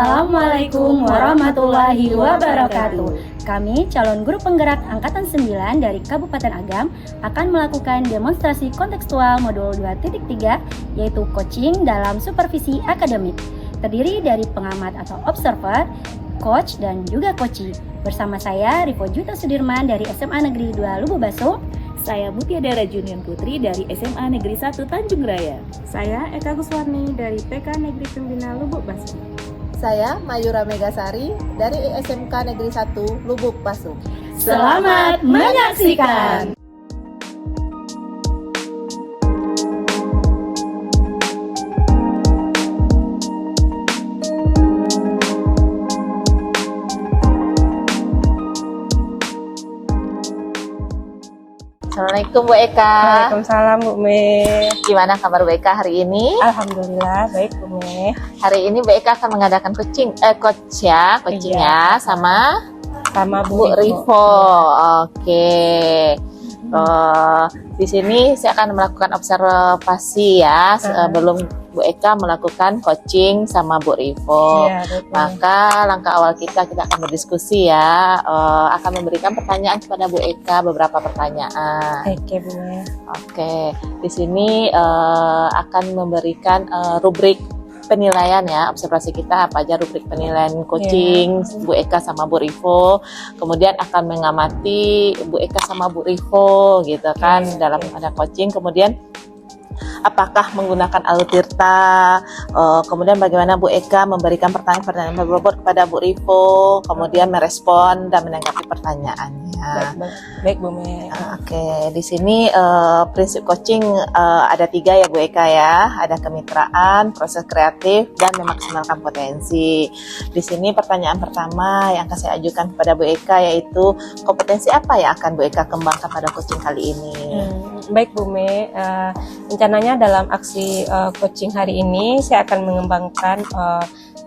Assalamualaikum warahmatullahi wabarakatuh. Kami calon guru penggerak Angkatan 9 dari Kabupaten Agam akan melakukan demonstrasi kontekstual modul 2.3 yaitu coaching dalam supervisi akademik. Terdiri dari pengamat atau observer, coach, dan juga coachee. Bersama saya Rivo Juta Sudirman dari SMA Negeri 2 Lubuk Baso. Saya Mutiara Junian Putri dari SMA Negeri 1 Tanjung Raya. Saya Eka Guswarni dari PK Negeri Pembina Lubuk Baso. Saya Mayura Megasari dari SMK Negeri 1 Lubuk Baso. Selamat menyaksikan! Assalamualaikum Bu Eka. Waalaikumsalam Bu Me. Gimana kabar Bu Eka hari ini? Alhamdulillah baik Bu Me. Hari ini Bu Eka akan mengadakan coaching ya sama Bu Rivo. Oke. Di sini saya akan melakukan observasi ya sebelum Bu Eka melakukan coaching sama Bu Rivo. Maka langkah awal kita akan berdiskusi ya, akan memberikan pertanyaan kepada Bu Eka, beberapa pertanyaan. Oke Bu Me. Oke, di sini akan memberikan rubrik penilaian ya, observasi kita apa aja rubrik penilaian coaching Bu Eka sama Bu Rivo. Kemudian akan mengamati Bu Eka sama Bu Rivo gitu kan dalam ada coaching. Kemudian apakah menggunakan Alutirta, kemudian bagaimana Bu Eka memberikan pertanyaan-pertanyaan berbobot kepada Bu Rivo, kemudian merespon dan menanggapi pertanyaannya. Baik Bu Me. Oke, di sini prinsip coaching ada 3 ya Bu Eka ya, ada kemitraan, proses kreatif, dan memaksimalkan potensi. Di sini pertanyaan pertama yang akan saya ajukan kepada Bu Eka yaitu kompetensi apa yang akan Bu Eka kembangkan pada coaching kali ini? Baik Bu Me, rencananya dalam aksi coaching hari ini saya akan mengembangkan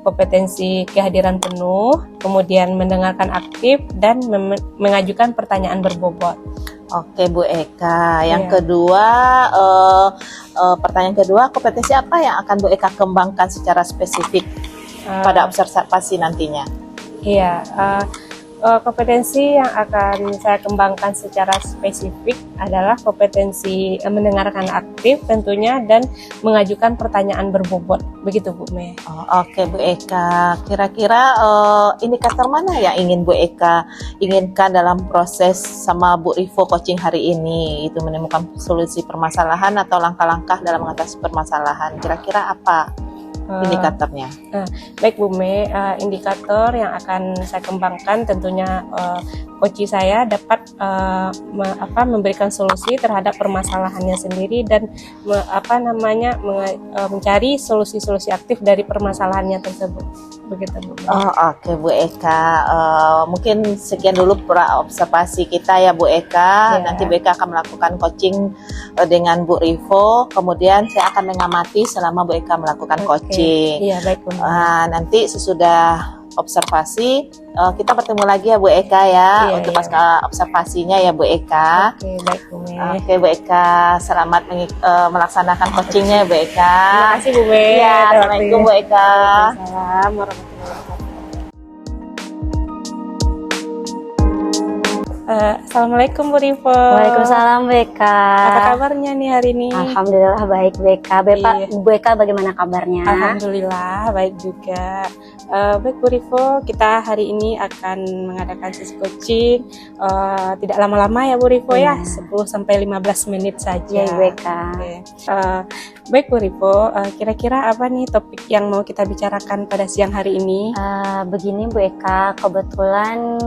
kompetensi kehadiran penuh, kemudian mendengarkan aktif, dan mengajukan pertanyaan berbobot. Oke Bu Eka, yang kedua, pertanyaan kedua, kompetensi apa yang akan Bu Eka kembangkan secara spesifik pada observasi nantinya? Iya, kompetensi yang akan saya kembangkan secara spesifik adalah kompetensi mendengarkan aktif tentunya dan mengajukan pertanyaan berbobot. Begitu Bu Me. Oke Bu Eka, kira-kira indikator mana yang ingin Bu Eka inginkan dalam proses sama Bu Rivo coaching hari ini? Itu menemukan solusi permasalahan atau langkah-langkah dalam mengatasi permasalahan. Kira-kira apa indikatornya? Baik Bu Me, indikator yang akan saya kembangkan tentunya coach saya dapat memberikan solusi terhadap permasalahannya sendiri dan mencari solusi-solusi aktif dari permasalahannya tersebut. Begitu Bu Me. Oke Bu Eka, mungkin sekian dulu observasi kita ya Bu Eka. Nanti Bu Eka akan melakukan coaching dengan Bu Rivo, kemudian saya akan mengamati selama Bu Eka melakukan coaching. Iya baik Bu. Nanti sesudah observasi kita bertemu lagi ya Bu Eka ya untuk pasca observasinya ya Bu Eka. Oke baik Bu Me. Oke Bu Eka, selamat melaksanakan coachingnya ya Bu Eka. Terima kasih Bu Me. Ya, Assalamualaikum Bu Eka. Waalaikumsalam warahmatullahi wabarakatuh. Assalamualaikum Bu Rivo. Waalaikumsalam Bu Eka. Apa kabarnya nih hari ini? Alhamdulillah baik Bu Eka. Bu Eka bagaimana kabarnya? Alhamdulillah baik juga. Baik Bu Rivo, kita hari ini akan mengadakan sesi coaching. Tidak lama-lama ya Bu Rivo ya, 10-15 menit saja. Ya Bu Eka. Baik Bu Rivo, kira-kira apa nih topik yang mau kita bicarakan pada siang hari ini? Begini Bu Eka, kebetulan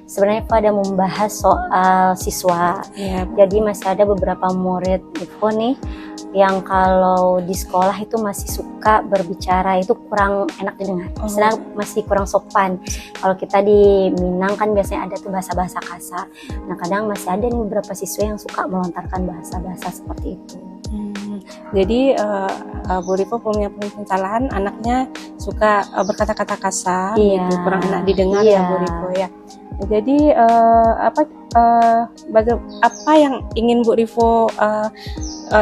sebenarnya pada membahas soal siswa. Jadi masih ada beberapa murid Ivo nih yang kalau di sekolah itu masih suka berbicara itu kurang enak didengar, masih kurang sopan. Kalau kita di Minang kan biasanya ada tuh bahasa-bahasa kasar. Nah kadang masih ada nih beberapa siswa yang suka melontarkan bahasa-bahasa seperti itu. Jadi Bu Rivo punya pencalahan anaknya suka berkata-kata kasar, gitu, kurang enak didengar ya Bu Rivo ya. Jadi apa yang ingin Bu Rivo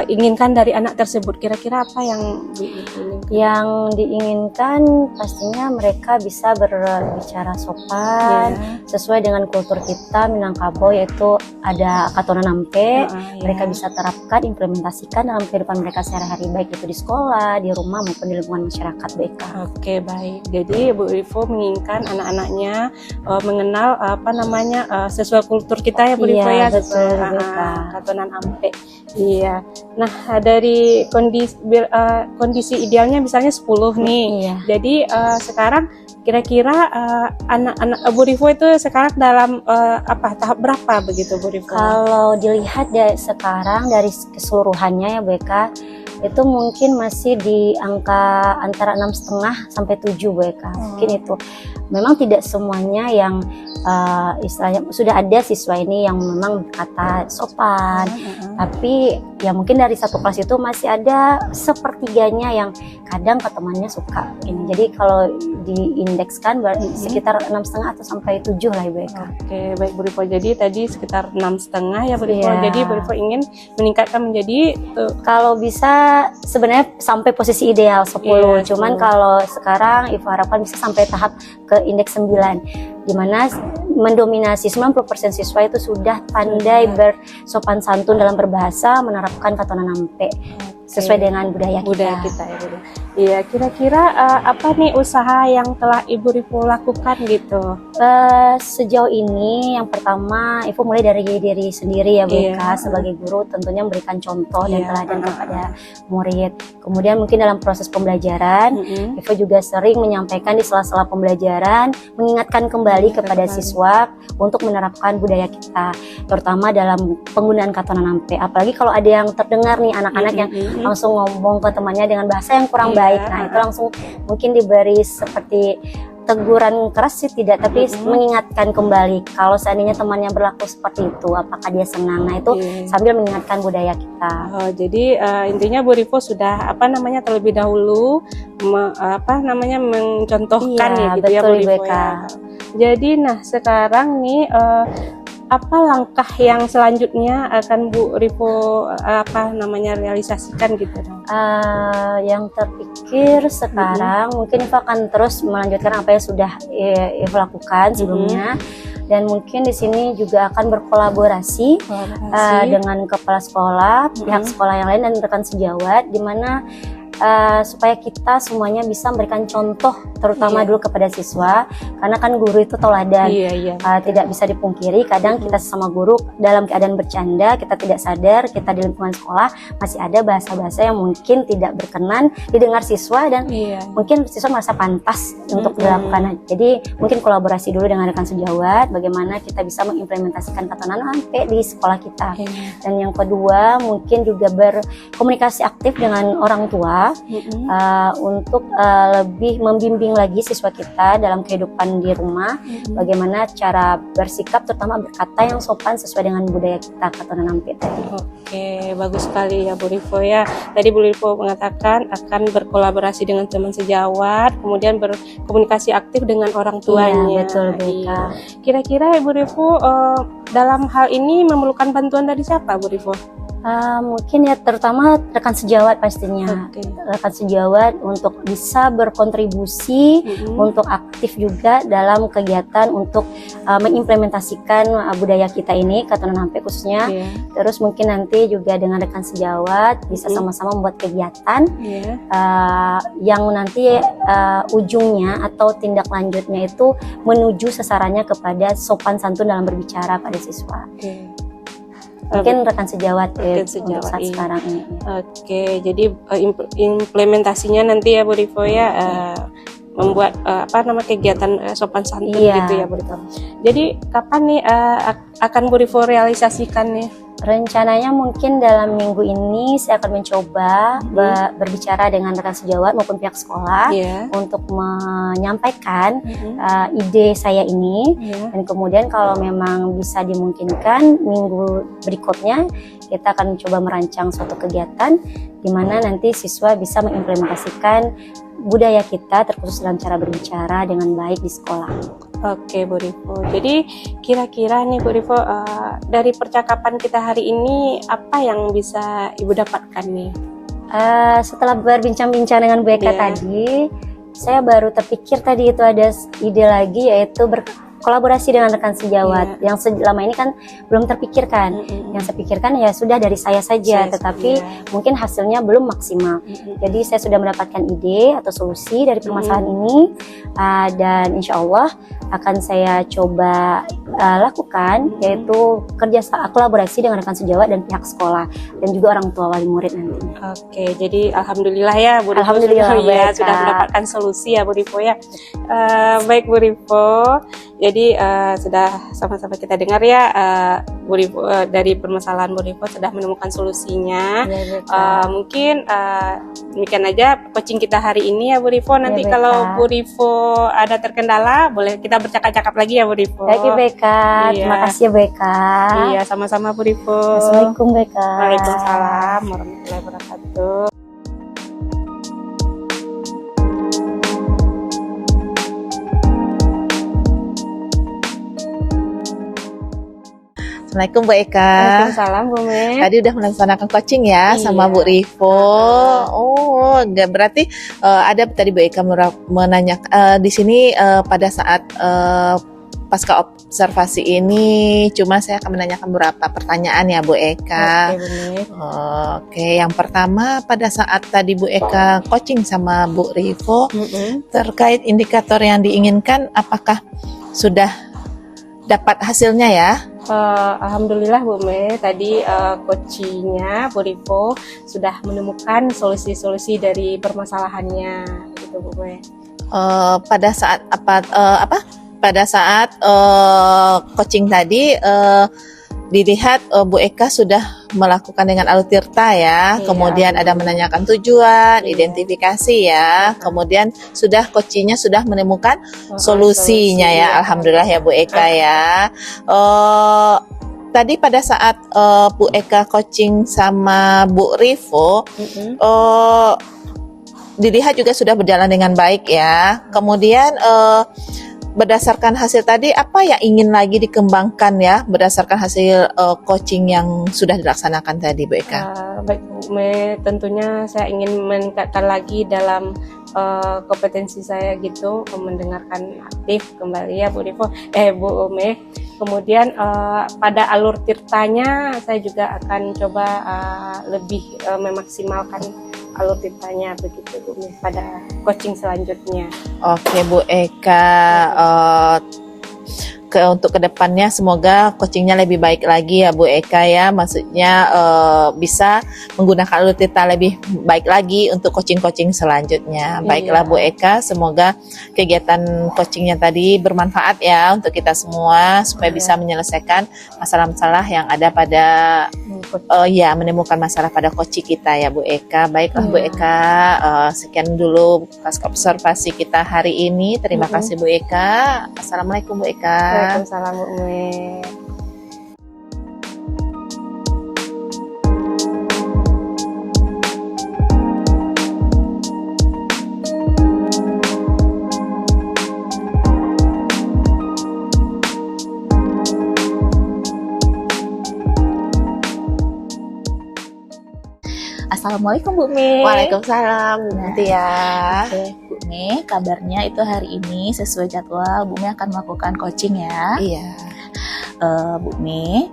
inginkan dari anak tersebut? Kira-kira apa yang diinginkan? Yang diinginkan pastinya mereka bisa berbicara sopan sesuai dengan kultur kita Minangkabau, yaitu ada katonan ampe. Mereka bisa terapkan, implementasikan dalam kehidupan mereka sehari-hari, baik itu di sekolah, di rumah maupun di lingkungan masyarakat BK. Oke, baik. Jadi Bu Rivo menginginkan anak-anaknya mengenal sesuai kultur kita ya Bu Rivo ya, betul, sesuai BK. katonan ampe. Iya. Nah, dari kondisi idealnya misalnya 10 nih. Iya. Jadi sekarang kira-kira anak-anak Bu Rivo itu sekarang dalam tahap berapa begitu Bu Rivo? Kalau dilihat sekarang dari keseluruhannya ya BK, itu mungkin masih di angka antara 6,5 sampai 7 BK. Mungkin itu. Memang tidak semuanya yang istilahnya sudah ada siswa ini yang memang berkata sopan, tapi ya mungkin dari satu kelas itu masih ada sepertiganya yang kadang ke temannya suka ini. Jadi kalau diindekskan sekitar 6,5 atau sampai 7 lah BK. Oke, baik Bu Rivo. Jadi tadi sekitar 6,5 ya Bu Rivo. Iya. Jadi Bu Rivo ingin meningkatkan menjadi kalau bisa sebenarnya sampai posisi ideal 10. Iya, Cuman 10. kalau sekarang Ibu harapkan bisa sampai tahap ke indeks 9, di mana mendominasi 90% siswa itu sudah pandai bersopan santun dalam berbahasa, menerapkan katonan ampe sesuai dengan budaya kita. Ya Bu. Iya, kira-kira apa nih usaha yang telah Ibu Rivo lakukan gitu? Sejauh ini yang pertama Ibu mulai dari diri sendiri ya BK, sebagai guru tentunya memberikan contoh dan teladan kepada murid. Kemudian mungkin dalam proses pembelajaran Ibu juga sering menyampaikan di sela-sela pembelajaran, mengingatkan kembali kepada siswa untuk menerapkan budaya kita, terutama dalam penggunaan katonan ampe. Apalagi kalau ada yang terdengar nih anak-anak yang langsung ngomong ke temannya dengan bahasa yang kurang baik, nah itu langsung mungkin diberi seperti teguran keras sih tidak, tapi mengingatkan kembali kalau seandainya temannya berlaku seperti itu, apakah dia senang. Nah itu sambil mengingatkan budaya kita. Jadi intinya Bu Rivo sudah terlebih dahulu mencontohkan Iya, gitu ya Bu betul, Rivo BK. ya. Jadi nah sekarang nih apa langkah yang selanjutnya akan Bu Rivo realisasikan gitu dong? Yang terpikir sekarang mungkin Iva akan terus melanjutkan apa yang sudah Iva lakukan sebelumnya, dan mungkin di sini juga akan berkolaborasi dengan kepala sekolah, pihak sekolah yang lain dan rekan sejawat, di mana supaya kita semuanya bisa memberikan contoh terutama dulu kepada siswa, karena kan guru itu tauladan. Tidak bisa dipungkiri kadang kita sesama guru dalam keadaan bercanda, kita tidak sadar kita di lingkungan sekolah masih ada bahasa-bahasa yang mungkin tidak berkenan didengar siswa, dan mungkin siswa merasa pantas untuk dilakukan. Jadi mungkin kolaborasi dulu dengan rekan sejawat, bagaimana kita bisa mengimplementasikan katonan ampe di sekolah kita. Dan yang kedua mungkin juga berkomunikasi aktif dengan orang tua, untuk lebih membimbing lagi siswa kita dalam kehidupan di rumah, bagaimana cara bersikap terutama berkata yang sopan sesuai dengan budaya kita katonan ampe tadi. Oke, bagus sekali ya Bu Rivo ya. Tadi Bu Rivo mengatakan akan berkolaborasi dengan teman sejawat, kemudian berkomunikasi aktif dengan orang tuanya. Iya, betul BK. Kira-kira Bu Rivo dalam hal ini memerlukan bantuan dari siapa Bu Rivo? Mungkin ya terutama rekan sejawat pastinya. Rekan sejawat untuk bisa berkontribusi, untuk aktif juga dalam kegiatan untuk mengimplementasikan budaya kita ini katonan ampe khususnya. Terus mungkin nanti juga dengan rekan sejawat bisa sama-sama membuat kegiatan yang nanti ujungnya atau tindak lanjutnya itu menuju sasarannya kepada sopan santun dalam berbicara pada siswa. Mungkin rekan sejawat untuk saat sekarang ini. Oke, jadi implementasinya nanti ya Bu Rivo ya, membuat kegiatan sopan santun gitu ya Bu Rivo. Jadi kapan nih akan Bu Rivo realisasikan nih? Rencananya mungkin dalam minggu ini saya akan mencoba berbicara dengan rekan sejawat maupun pihak sekolah untuk menyampaikan ide saya ini, dan kemudian kalau memang bisa dimungkinkan minggu berikutnya kita akan mencoba merancang suatu kegiatan di mana nanti siswa bisa mengimplementasikan budaya kita terkhusus dalam cara berbicara dengan baik di sekolah. Oke Bu Rivo, jadi kira-kira nih Bu Rivo, dari percakapan kita hari ini apa yang bisa Ibu dapatkan nih? Setelah berbincang-bincang dengan Bu Eka Iya. tadi, saya baru terpikir tadi itu ada ide lagi, yaitu berkolaborasi dengan rekan sejawat yang selama ini kan belum terpikirkan. Yang saya pikirkan ya sudah dari saya saja, tetapi mungkin hasilnya belum maksimal. Jadi saya sudah mendapatkan ide atau solusi dari permasalahan ini, dan insya Allah akan saya coba lakukan, yaitu kolaborasi dengan rekan sejawat dan pihak sekolah dan juga orang tua wali murid nantinya. Oke, jadi alhamdulillah ya Bu Rivo, Alhamdulillah, ya, baik, sudah Kak. mendapatkan solusi ya Bu Rivo ya. Baik Bu Rivo, jadi sudah sama-sama kita dengar ya, Bu Rivo, dari permasalahan Bu Rivo sudah menemukan solusinya. Ya, baik, Kak. Mungkin demikian aja coaching kita hari ini ya Bu Rivo. Nanti baik, kalau Kak. Bu Rivo ada terkendala, boleh kita bercakap-cakap lagi ya Bu Rivo. Baik, Beka. Iya. Terima kasih ya, Beka. Iya, sama-sama Bu Rivo. Assalamualaikum, Beka. Waalaikumsalam warahmatullahi wabarakatuh. Assalamualaikum Bu Eka. Waalaikumsalam Bu Me. Tadi udah melaksanakan coaching ya Iya. sama Bu Rivo. Oh, enggak berarti ada tadi Bu Eka menanyakan di sini pada saat pasca observasi ini, cuma saya akan menanyakan beberapa pertanyaan ya Bu Eka. Oke Bu Me. Oke, yang pertama pada saat tadi Bu Eka coaching sama Bu Rivo terkait indikator yang diinginkan, apakah sudah dapat hasilnya ya? Alhamdulillah Bu Me, tadi coachingnya Bu Rivo sudah menemukan solusi-solusi dari permasalahannya, gitu Bu Me. Pada saat pada saat coaching tadi dilihat Bu Eka sudah melakukan dengan Alutirta ya, Iya. kemudian ada menanyakan tujuan, Iya. identifikasi ya, kemudian sudah sudah menemukan solusinya ya, alhamdulillah ya Bu Eka ya. Tadi pada saat Bu Eka coaching sama Bu Rivo, dilihat juga sudah berjalan dengan baik ya. Kemudian berdasarkan hasil tadi, apa yang ingin lagi dikembangkan ya berdasarkan hasil coaching yang sudah dilaksanakan tadi Bu Eka? Baik Bu Me, tentunya saya ingin meningkatkan lagi dalam kompetensi saya gitu, mendengarkan aktif kembali ya Bu Rivo, Bu Me. Kemudian pada alur tirtanya saya juga akan coba lebih memaksimalkan alur tirtanya begitu Bu Me pada coaching selanjutnya. Oke Bu Eka, untuk kedepannya semoga coachingnya lebih baik lagi ya Bu Eka ya, maksudnya bisa menggunakan alur tirta lebih baik lagi untuk coaching-coaching selanjutnya. Baiklah Bu Eka, semoga kegiatan coachingnya tadi bermanfaat ya untuk kita semua supaya bisa menyelesaikan masalah-masalah yang ada pada menemukan masalah pada coaching kita ya Bu Eka. Baiklah Bu Eka, sekian dulu pas observasi kita hari ini. Terima kasih Bu Eka. Assalamualaikum Bu Eka. Waalaikumsalam Bu Me. Assalamualaikum Bu Me. Waalaikumsalam Bu Mutia. Oke, Bu Me, kabarnya itu hari ini sesuai jadwal Bu Me akan melakukan coaching ya. Iya. Bu Me,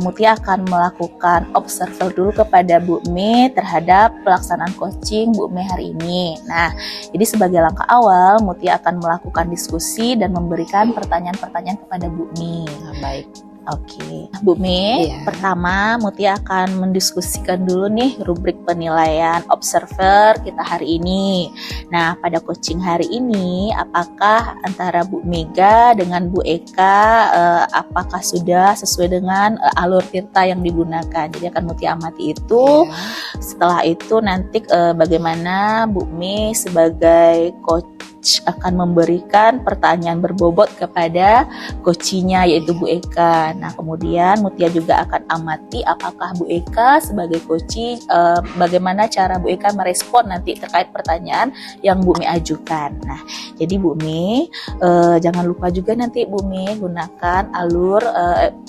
Mutia akan melakukan observer dulu kepada Bu Me terhadap pelaksanaan coaching Bu Me hari ini. Nah, jadi sebagai langkah awal, Mutia akan melakukan diskusi dan memberikan pertanyaan-pertanyaan kepada Bu Me. Nah, baik. Oke, Bu Me, Iya. pertama Mutia akan mendiskusikan dulu nih rubrik penilaian observer kita hari ini. Nah, pada coaching hari ini, apakah antara Bu Mega dengan Bu Eka, apakah sudah sesuai dengan alur tirta yang digunakan? Jadi akan Mutia amati itu. Iya. Setelah itu nanti bagaimana Bu Me sebagai coach coach akan memberikan pertanyaan berbobot kepada coachingnya yaitu Bu Eka. Nah, kemudian Mutia juga akan amati apakah Bu Eka sebagai coaching bagaimana cara Bu Eka merespon nanti terkait pertanyaan yang Bu Mi ajukan. Nah, jadi Bu Mi jangan lupa juga nanti Bu Mi gunakan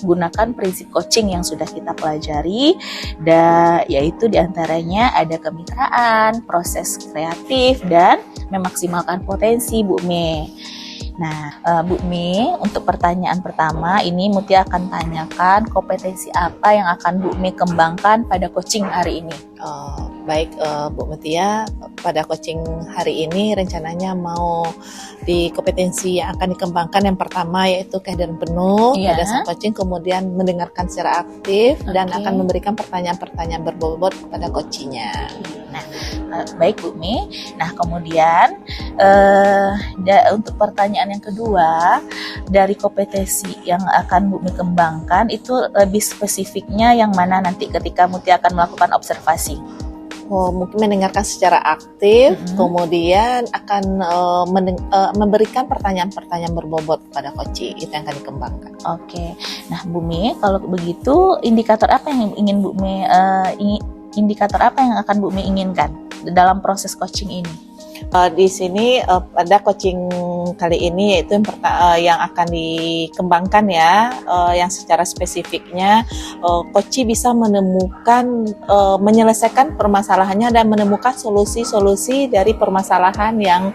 gunakan prinsip coaching yang sudah kita pelajari, yaitu diantaranya ada kemitraan, proses kreatif, dan memaksimalkan potensi Bu Mi. Nah, Bu Mi, untuk pertanyaan pertama ini Mutia akan tanyakan kompetensi apa yang akan Bu Mi kembangkan pada coaching hari ini. Baik Bu Mutia, pada coaching hari ini rencananya mau di kompetensi yang akan dikembangkan yang pertama yaitu kehadiran penuh pada saat coaching, kemudian mendengarkan secara aktif dan akan memberikan pertanyaan-pertanyaan berbobot kepada coachingnya. Nah, baik Bu Mi. Nah, kemudian untuk pertanyaan yang kedua, dari kompetensi yang akan Bu Mi kembangkan itu lebih spesifiknya yang mana nanti ketika Mutia akan melakukan observasi? Mungkin mendengarkan secara aktif, kemudian akan memberikan pertanyaan-pertanyaan berbobot kepada coaching, itu yang akan dikembangkan. Oke, nah Bu Mi, kalau begitu indikator apa yang ingin Bu Mi akan Bu Mi inginkan dalam proses coaching ini? Di sini pada coaching kali ini yaitu yang akan dikembangkan ya, yang secara spesifiknya coach bisa menyelesaikan permasalahannya dan menemukan solusi-solusi dari permasalahan yang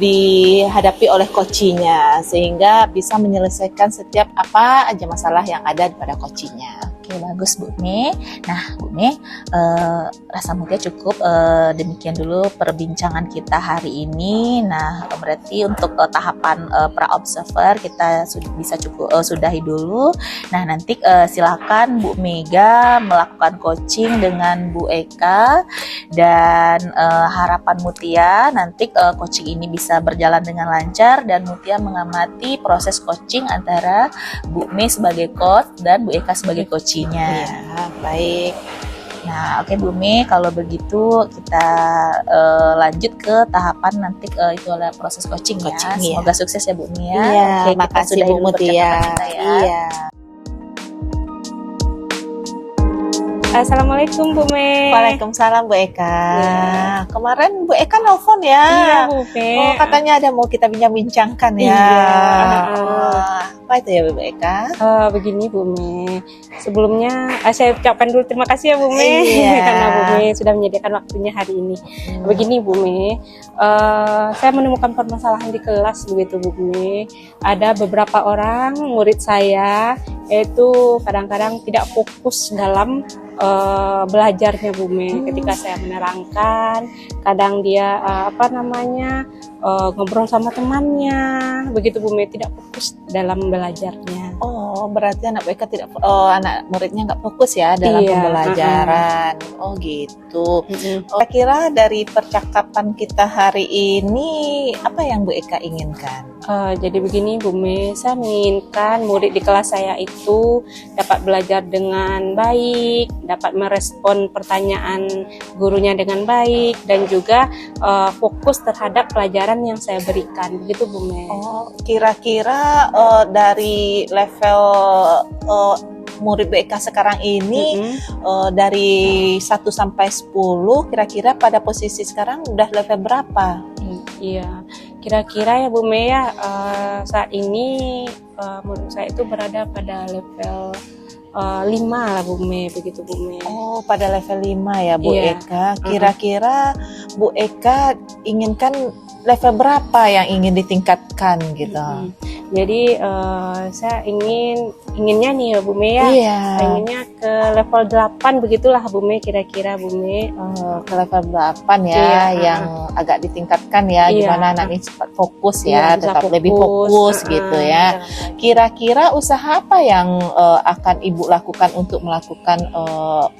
dihadapi oleh coachingnya, sehingga bisa menyelesaikan setiap apa aja masalah yang ada pada coachingnya. Oke, bagus Bu Mi. Nah Bu Mi, rasa Mutia cukup demikian dulu perbincangan kita hari ini. Nah, berarti untuk tahapan pra-observer kita bisa sudahi dulu. Nah, nanti silakan Bu Mega melakukan coaching dengan Bu Eka, dan harapan Mutia nanti coaching ini bisa berjalan dengan lancar dan Mutia mengamati proses coaching antara Bu Mi sebagai coach dan Bu Eka sebagai coachingnya. Ya, baik. Nah, oke Bu Mi, kalau begitu kita lanjut ke tahapan nanti itu adalah proses coaching ya. Semoga sukses ya Bu Mi ya. Iya, oke, makasih Bu Mutia. Iya. Assalamualaikum Bu Me. Waalaikumsalam Bu Eka. Ya. Kemarin Bu Eka nelfon ya. Iya Bu Me. Oh, katanya ada mau kita bincang-bincangkan ya. Iya. Apa itu ya Bu Eka? Begini Bu Me. Sebelumnya saya ucapkan dulu terima kasih ya Bu Me. Iya. Karena Bu Me sudah menyediakan waktunya hari ini. Begini Bu Me, saya menemukan permasalahan di kelas begitu Bu Me. Ada beberapa orang murid saya itu kadang-kadang tidak fokus dalam belajarnya Bu Me. Ketika saya menerangkan, kadang dia ngobrol sama temannya, begitu Bu Me, tidak fokus dalam belajarnya. Oh, berarti anak Bu Eka anak muridnya nggak fokus ya dalam pembelajaran. Oh gitu. Kira-kira dari percakapan kita hari ini apa yang Bu Eka inginkan? Jadi begini Bu Me, saya menginginkan murid di kelas saya itu dapat belajar dengan baik, dapat merespon pertanyaan gurunya dengan baik, dan juga fokus terhadap pelajaran yang saya berikan. Begitu Bu Me. Oh, kira-kira dari level murid BK sekarang ini dari 1 sampai 10 kira-kira pada posisi sekarang udah level berapa? Iya, kira-kira ya Bu Me ya, saat ini menurut saya itu berada pada level 5 lah Bu Me, begitu Bu Me. Oh, pada level 5 ya Bu Iya. Eka. Kira-kira Bu Eka inginkan level berapa yang ingin ditingkatkan gitu? Jadi saya inginnya nih ya Bu Me ya, Iya. inginnya ke level 8 begitulah Bu Me, kira-kira Bu Me. Ke level 8 ya, Iya, yang agak ditingkatkan ya, Iya. gimana anak ini cepat fokus Iya, ya, bisa tetap lebih fokus gitu ya. Kira-kira usaha apa yang akan Ibu lakukan untuk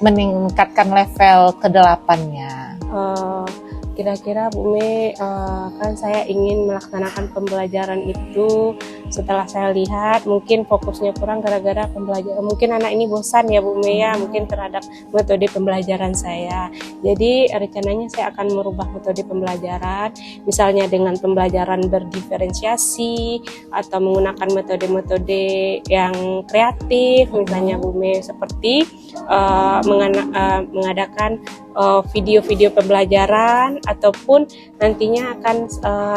meningkatkan level ke-8-nya? kira-kira Bu Me, kan saya ingin melaksanakan pembelajaran itu. Setelah saya lihat mungkin fokusnya kurang gara-gara pembelajaran, mungkin anak ini bosan ya Bu Me ya, mungkin terhadap metode pembelajaran saya. Jadi rencananya saya akan merubah metode pembelajaran, misalnya dengan pembelajaran berdiferensiasi atau menggunakan metode-metode yang kreatif, misalnya Bu Me, seperti mengadakan video-video pembelajaran, ataupun nantinya akan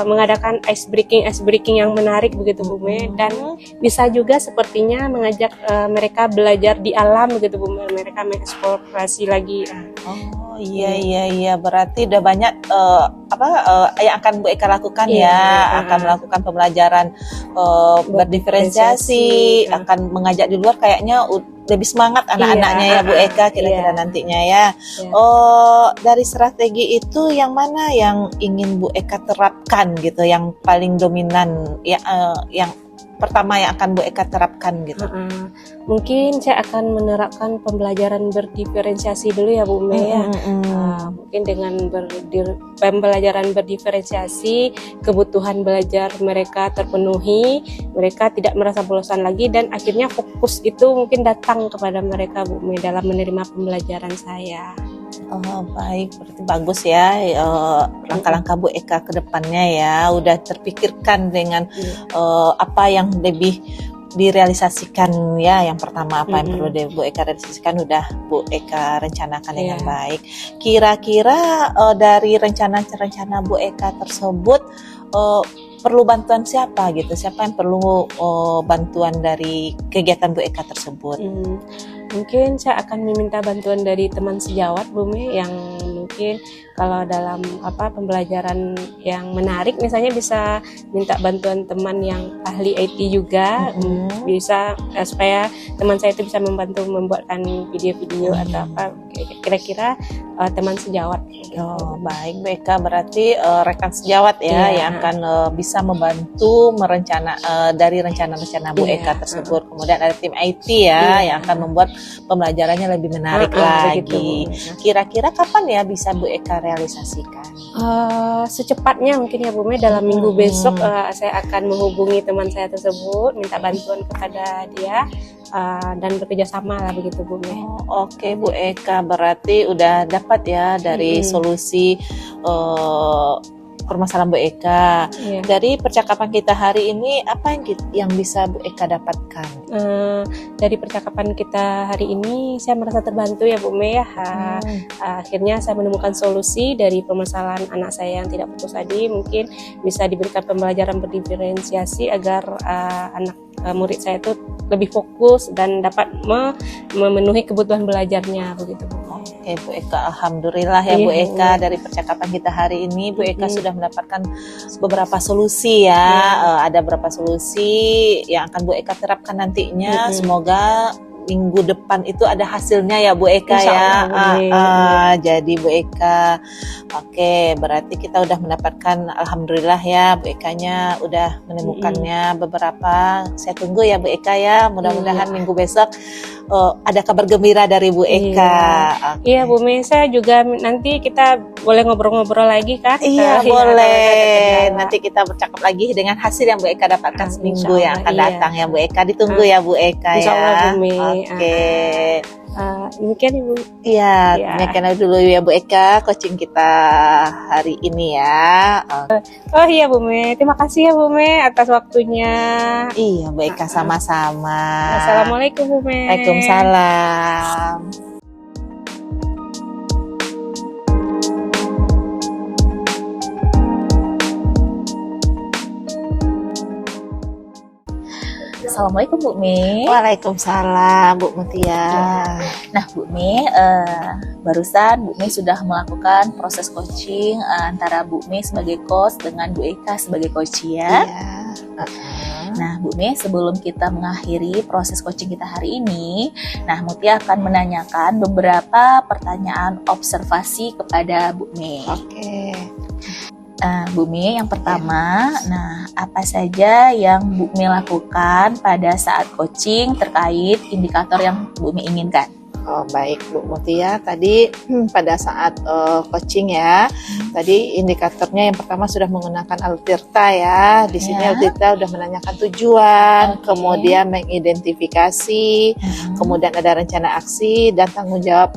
mengadakan ice breaking yang menarik begitu Bu Me, dan bisa juga sepertinya mengajak mereka belajar di alam begitu Bu Me, mereka mengeksplorasi lagi. Oh iya, berarti udah banyak yang akan Bu Eka lakukan akan melakukan pembelajaran berdiferensiasi, akan mengajak di luar, kayaknya lebih semangat anak-anaknya ya Bu Eka kira-kira nantinya ya. Dari strategi itu yang mana yang ingin Bu Eka terapkan gitu, yang paling dominan yang pertama yang akan Bu Eka terapkan gitu? Mungkin saya akan menerapkan pembelajaran berdiferensiasi dulu ya Bu Me ya. Mungkin dengan pembelajaran berdiferensiasi, kebutuhan belajar mereka terpenuhi, mereka tidak merasa bosan lagi, dan akhirnya fokus itu mungkin datang kepada mereka Bu Me dalam menerima pembelajaran saya. Oh baik, berarti bagus ya langkah-langkah Bu Eka ke depannya ya, udah terpikirkan dengan apa yang lebih direalisasikan ya. Yang pertama apa yang perlu Bu Eka realisasikan udah Bu Eka rencanakan dengan baik. Kira-kira dari rencana-rencana Bu Eka tersebut perlu bantuan siapa gitu? Siapa yang perlu bantuan dari kegiatan Bu Eka tersebut? Mungkin saya akan meminta bantuan dari teman sejawat Bu Me, yang mungkin kalau dalam pembelajaran yang menarik misalnya bisa minta bantuan teman yang ahli IT juga, bisa supaya teman saya itu bisa membantu membuatkan video-video atau apa, kira-kira teman sejawat. Oh baik Bu Eka, berarti rekan sejawat ya yang akan bisa membantu dari rencana-rencana Bu Eka tersebut. Kemudian ada tim IT yang akan membuat pembelajarannya lebih menarik lagi. Kira-kira kapan ya bisa Bu Eka realisasikan? Secepatnya mungkin ya Bu Me, dalam minggu besok saya akan menghubungi teman saya tersebut, minta bantuan kepada dia, dan bekerja sama lah begitu Bu Me. Oke Bu Eka, berarti udah dapat ya dari solusi permasalahan Bu Eka. Dari percakapan kita hari ini, apa yang bisa Bu Eka dapatkan? Dari percakapan kita hari ini saya merasa terbantu ya Bu Me ya. Akhirnya saya menemukan solusi dari permasalahan anak saya yang tidak fokus tadi. Mungkin bisa diberikan pembelajaran berdiferensiasi agar anak murid saya itu lebih fokus dan dapat memenuhi kebutuhan belajarnya begitu Bu. Oke Bu Eka, alhamdulillah ya Bu Eka, dari percakapan kita hari ini Bu Eka sudah mendapatkan beberapa solusi ya. Ada beberapa solusi yang akan Bu Eka terapkan nantinya. Semoga minggu depan itu ada hasilnya ya Bu Eka ya. Jadi Bu Eka, oke, berarti kita udah mendapatkan, alhamdulillah ya Bu Ekanya udah menemukannya beberapa. Saya tunggu ya Bu Eka ya, mudah-mudahan minggu besok ada kabar gembira dari Bu Eka. Iya Bu Me, saya juga nanti kita boleh ngobrol-ngobrol lagi kan? Iya boleh, nanti kita bercakap lagi dengan hasil yang Bu Eka dapatkan seminggu yang akan datang ya Bu Eka. Ditunggu ya Bu Eka ya. Insyaallah Bu Me. Oke. Mungkin Ibu. Iya, demikian dulu ya Bu Eka coaching kita hari ini ya. Oh iya Bu Me, terima kasih ya Bu Me atas waktunya. Iya Bu Eka, sama-sama. Assalamualaikum Bu Me. Waalaikumsalam. Assalamualaikum Bu Me. Waalaikumsalam Bu Mutia. Nah Bu Me, barusan Bu Me sudah melakukan proses coaching antara Bu Me sebagai coach dengan Bu Eka sebagai coach ya. Nah Bu Me, sebelum kita mengakhiri proses coaching kita hari ini, nah Mutia akan menanyakan beberapa pertanyaan observasi kepada Bu Me. Oke. Bu Me, yang pertama, nah apa saja yang Bu Me lakukan pada saat coaching terkait indikator yang Bu Me inginkan? Oh, baik Bu Mutia, tadi pada saat coaching ya, tadi indikatornya yang pertama sudah menggunakan Altirta ya. Di sini Ya. Altirta udah menanyakan tujuan, Oke. kemudian mengidentifikasi, kemudian ada rencana aksi dan tanggung jawab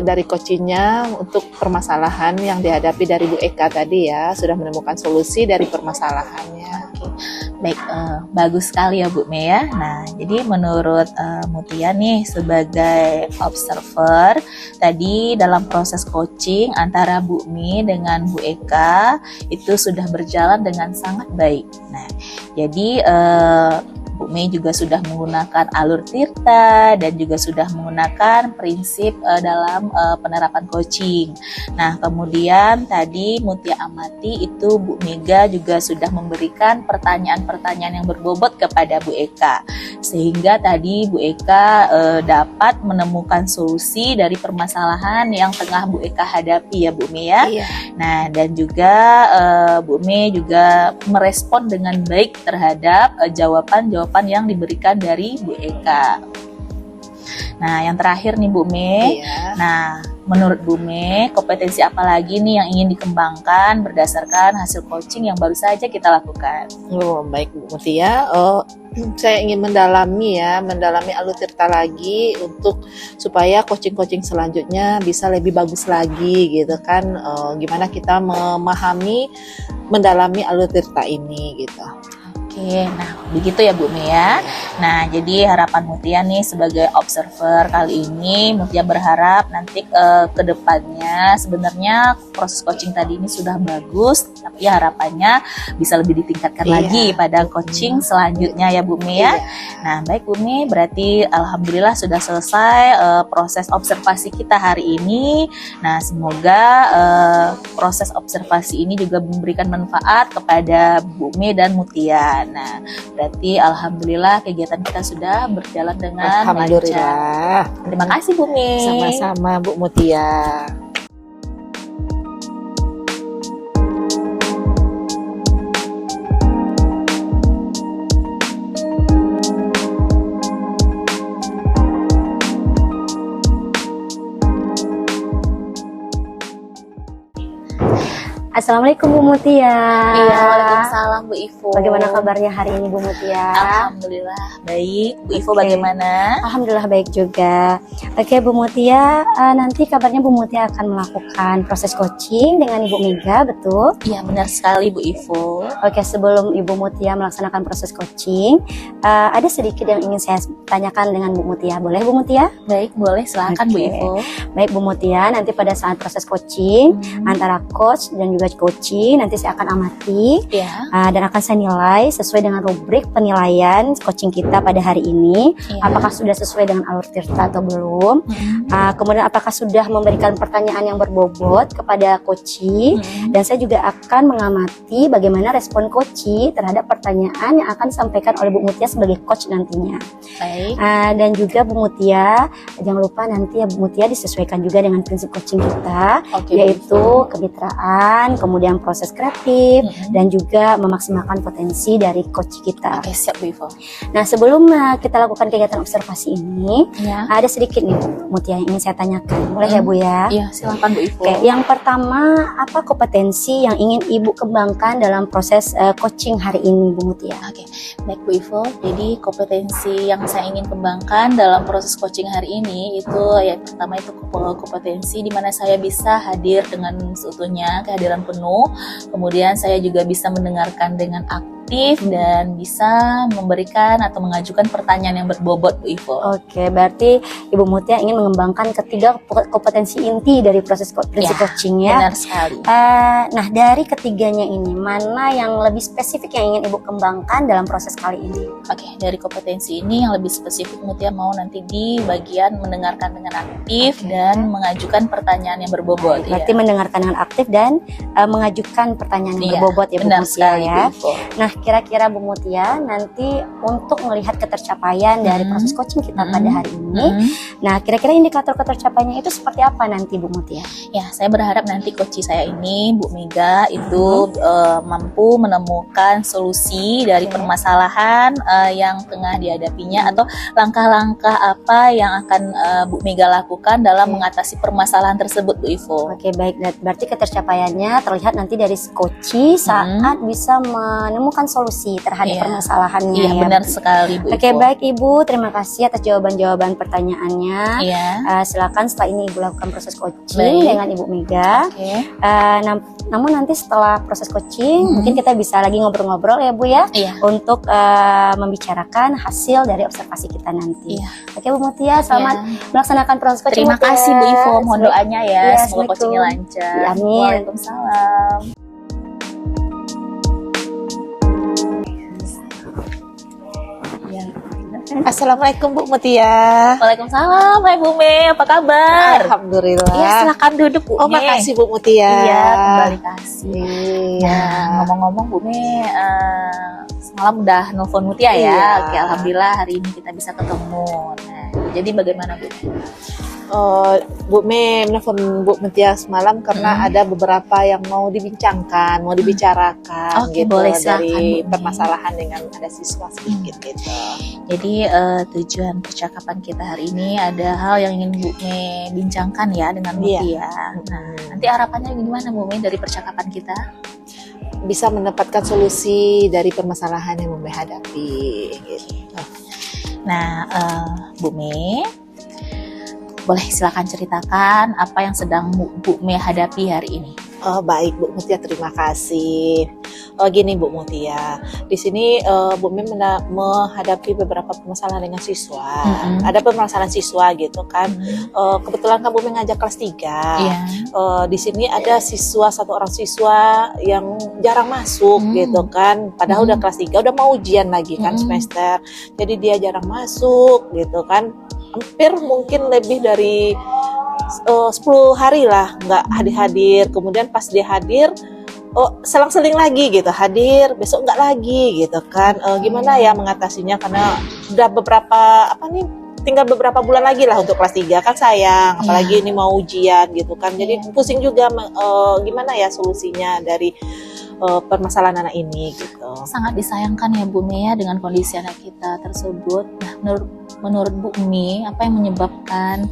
dari coachingnya untuk permasalahan yang dihadapi dari Bu Eka tadi ya, sudah menemukan solusi dari permasalahannya. Baik, bagus sekali ya Bu Mea. Nah, jadi menurut Mutia nih sebagai observer, tadi dalam proses coaching antara Bu Mi dengan Bu Eka itu sudah berjalan dengan sangat baik. Nah, jadi Bu Mei juga sudah menggunakan alur tirta dan juga sudah menggunakan prinsip dalam penerapan coaching. Nah, kemudian tadi Mutia amati itu Bu Mega juga sudah memberikan pertanyaan-pertanyaan yang berbobot kepada Bu Eka. Sehingga tadi Bu Eka dapat menemukan solusi dari permasalahan yang tengah Bu Eka hadapi ya Bu Mei ya. Iya. Nah, dan juga Bu Mei juga merespon dengan baik terhadap jawaban-jawaban yang diberikan dari Bu Eka. Nah, yang terakhir nih Bu Mei. Iya. Nah, menurut Bu Mei, kompetensi apa lagi nih yang ingin dikembangkan berdasarkan hasil coaching yang baru saja kita lakukan? Oh, baik Bu Mutia. Saya ingin mendalami alur tirta lagi untuk supaya coaching-coaching selanjutnya bisa lebih bagus lagi gitu kan. Gimana kita memahami, mendalami alur tirta ini gitu. Oke, nah begitu ya Bu Mia. Nah, jadi harapan Mutia nih sebagai observer kali ini, Mutia berharap nanti ke depannya sebenarnya proses coaching tadi ini sudah bagus, tapi harapannya bisa lebih ditingkatkan Iya. lagi pada coaching selanjutnya ya Bu Mia. Iya. Nah, baik Bu Mi, berarti alhamdulillah sudah selesai proses observasi kita hari ini. Nah, semoga proses observasi ini juga memberikan manfaat kepada Bu Mi dan Mutia. Nah, berarti alhamdulillah kegiatan kita sudah berjalan dengan lancar. Alhamdulillah. Terima kasih Bu Mi. Sama-sama Bu Mutia. Assalamualaikum Bu Mutia. Iya, waalaikumsalam Bu Ivo. Bagaimana kabarnya hari ini Bu Mutia? Alhamdulillah baik. Bu Ivo Oke. bagaimana? Alhamdulillah baik juga. Oke Bu Mutia, nanti kabarnya Bu Mutia akan melakukan proses coaching dengan Ibu Mega, betul? Iya, benar sekali Bu Ivo. Oke, sebelum Ibu Mutia melaksanakan proses coaching, ada sedikit yang ingin saya tanyakan dengan Bu Mutia. Boleh Bu Mutia? Baik, boleh silakan Bu Oke. Ivo. Baik Bu Mutia, nanti pada saat proses coaching antara coach dan juga coaching, nanti saya akan amati Iya. dan akan saya nilai sesuai dengan rubrik penilaian coaching kita pada hari ini. Iya. Apakah sudah sesuai dengan alur tirta atau belum? Kemudian apakah sudah memberikan pertanyaan yang berbobot kepada coaching? Dan saya juga akan mengamati bagaimana respon coaching terhadap pertanyaan yang akan disampaikan oleh Bu Mutia sebagai coach nantinya. Baik. Dan juga Bu Mutia, jangan lupa nanti ya Bu Mutia disesuaikan juga dengan prinsip coaching kita, Oke, Bu yaitu Ivo. kemitraan, kemudian proses kreatif, dan juga memaksimalkan potensi dari coach kita. Oke, siap Bu Ivo. Nah, sebelum kita lakukan kegiatan observasi ini, Ya. ada sedikit nih Bu Mutia yang ingin saya tanyakan. Boleh ya Bu ya? Iya, silakan Bu Ivo. Oke, yang pertama, apa kompetensi yang ingin Ibu kembangkan dalam proses coaching hari ini Bu Mutia? Oke, baik Bu Ivo. Jadi kompetensi yang saya ingin kembangkan dalam proses coaching hari ini itu yang pertama itu kompetensi di mana saya bisa hadir dengan seutuhnya, kehadiran penuh. Kemudian saya juga bisa mendengarkan dengan aktif dan bisa memberikan atau mengajukan pertanyaan yang berbobot Bu Ivo. Oke, berarti Ibu Mutia ingin mengembangkan ketiga kompetensi inti dari proses prinsip Ya, coaching ya. Benar sekali. Nah, dari ketiganya ini, mana yang lebih spesifik yang ingin Ibu kembangkan dalam proses kali ini? Oke, dari kompetensi ini yang lebih spesifik Mutia mau nanti di bagian mendengarkan dengan aktif dan mengajukan pertanyaan yang berbobot. Berarti mendengarkan dengan aktif dan mengajukan pertanyaan yang Iya, berbobot ya Bu benar Mutia sekali ya. Bu Ivo. Nah, kira-kira Bu Mutia nanti untuk melihat ketercapaian dari proses coaching kita pada hari ini, nah kira-kira indikator ketercapaiannya itu seperti apa nanti Bu Mutia? Ya, saya berharap nanti coach saya ini, Bu Mega, itu mampu menemukan solusi dari permasalahan yang tengah dihadapinya, atau langkah-langkah apa yang akan Bu Mega lakukan dalam mengatasi permasalahan tersebut, Bu Ivo. Oke, baik. Berarti ketercapaiannya terlihat nanti dari coach saat bisa menemukan solusi terhadap permasalahannya. Iya, ya. benar sekali, Bu Oke, Ivo. baik Ibu. Terima kasih atas jawaban-jawaban pertanyaannya. Iya. Silakan setelah ini Ibu lakukan proses coaching Baik. dengan Ibu Mega. Oke. Namun nanti setelah proses coaching mungkin kita bisa lagi ngobrol-ngobrol ya Bu ya, Iya. untuk membicarakan hasil dari observasi kita nanti. Iya. Oke Bu Mutia, selamat melaksanakan proses coaching. Terima Bu Mutia. kasih, Bu Ivo. Mohon doanya ya, Iya, semoga Assalamualaikum. coachingnya lancar. Amin. Waalaikumsalam. Assalamualaikum Bu Mutia. Waalaikumsalam, Hai Bu Me, apa kabar? Alhamdulillah. Iya, silakan duduk Bu Oh, Me. makasih Bu Mutia. Iya, kembali kasih. Iya. Nah, ngomong-ngomong Bu Me, semalam udah nelfon Mutia ya. Iya. Oke, alhamdulillah hari ini kita bisa ketemu. Nah, jadi bagaimana Bu? Bu Me menelpon Bu Mutia semalam karena ada beberapa yang mau dibincangkan, mau dibicarakan Oke, gitu boleh, silakan, dari Bu Me. permasalahan dengan ada siswa sedikit gitu. Jadi tujuan percakapan kita hari ini ada hal yang ingin Bu Me bincangkan ya dengan Mutia. Nah, nanti harapannya gimana Bu Me dari percakapan kita? Bisa mendapatkan solusi dari permasalahan yang Bu Me hadapi gitu. Nah, Bu Me, boleh silakan ceritakan apa yang sedang Bu Me hadapi hari ini. Oh, baik Bu Mutia, terima kasih. Gini Bu Mutia, di sini Bu Me menghadapi beberapa permasalahan dengan siswa. Ada permasalahan siswa gitu kan. Kebetulan kan Bu Me ngajak kelas 3. Iya. Di sini ada satu orang siswa yang jarang masuk gitu kan. Padahal udah kelas 3, udah mau ujian lagi kan semester. Jadi dia jarang masuk gitu kan. Hampir mungkin lebih dari 10 hari lah nggak hadir. Kemudian pas dia hadir, selang-seling lagi gitu, hadir besok nggak lagi gitu kan. Gimana ya mengatasinya, karena udah tinggal beberapa bulan lagi lah untuk kelas 3 kan, sayang apalagi ini mau ujian gitu kan. Jadi pusing juga gimana ya solusinya dari permasalahan anak ini gitu. Sangat disayangkan ya Bu Me ya dengan kondisi anak kita tersebut. Nah, menurut Bu Me, apa yang menyebabkan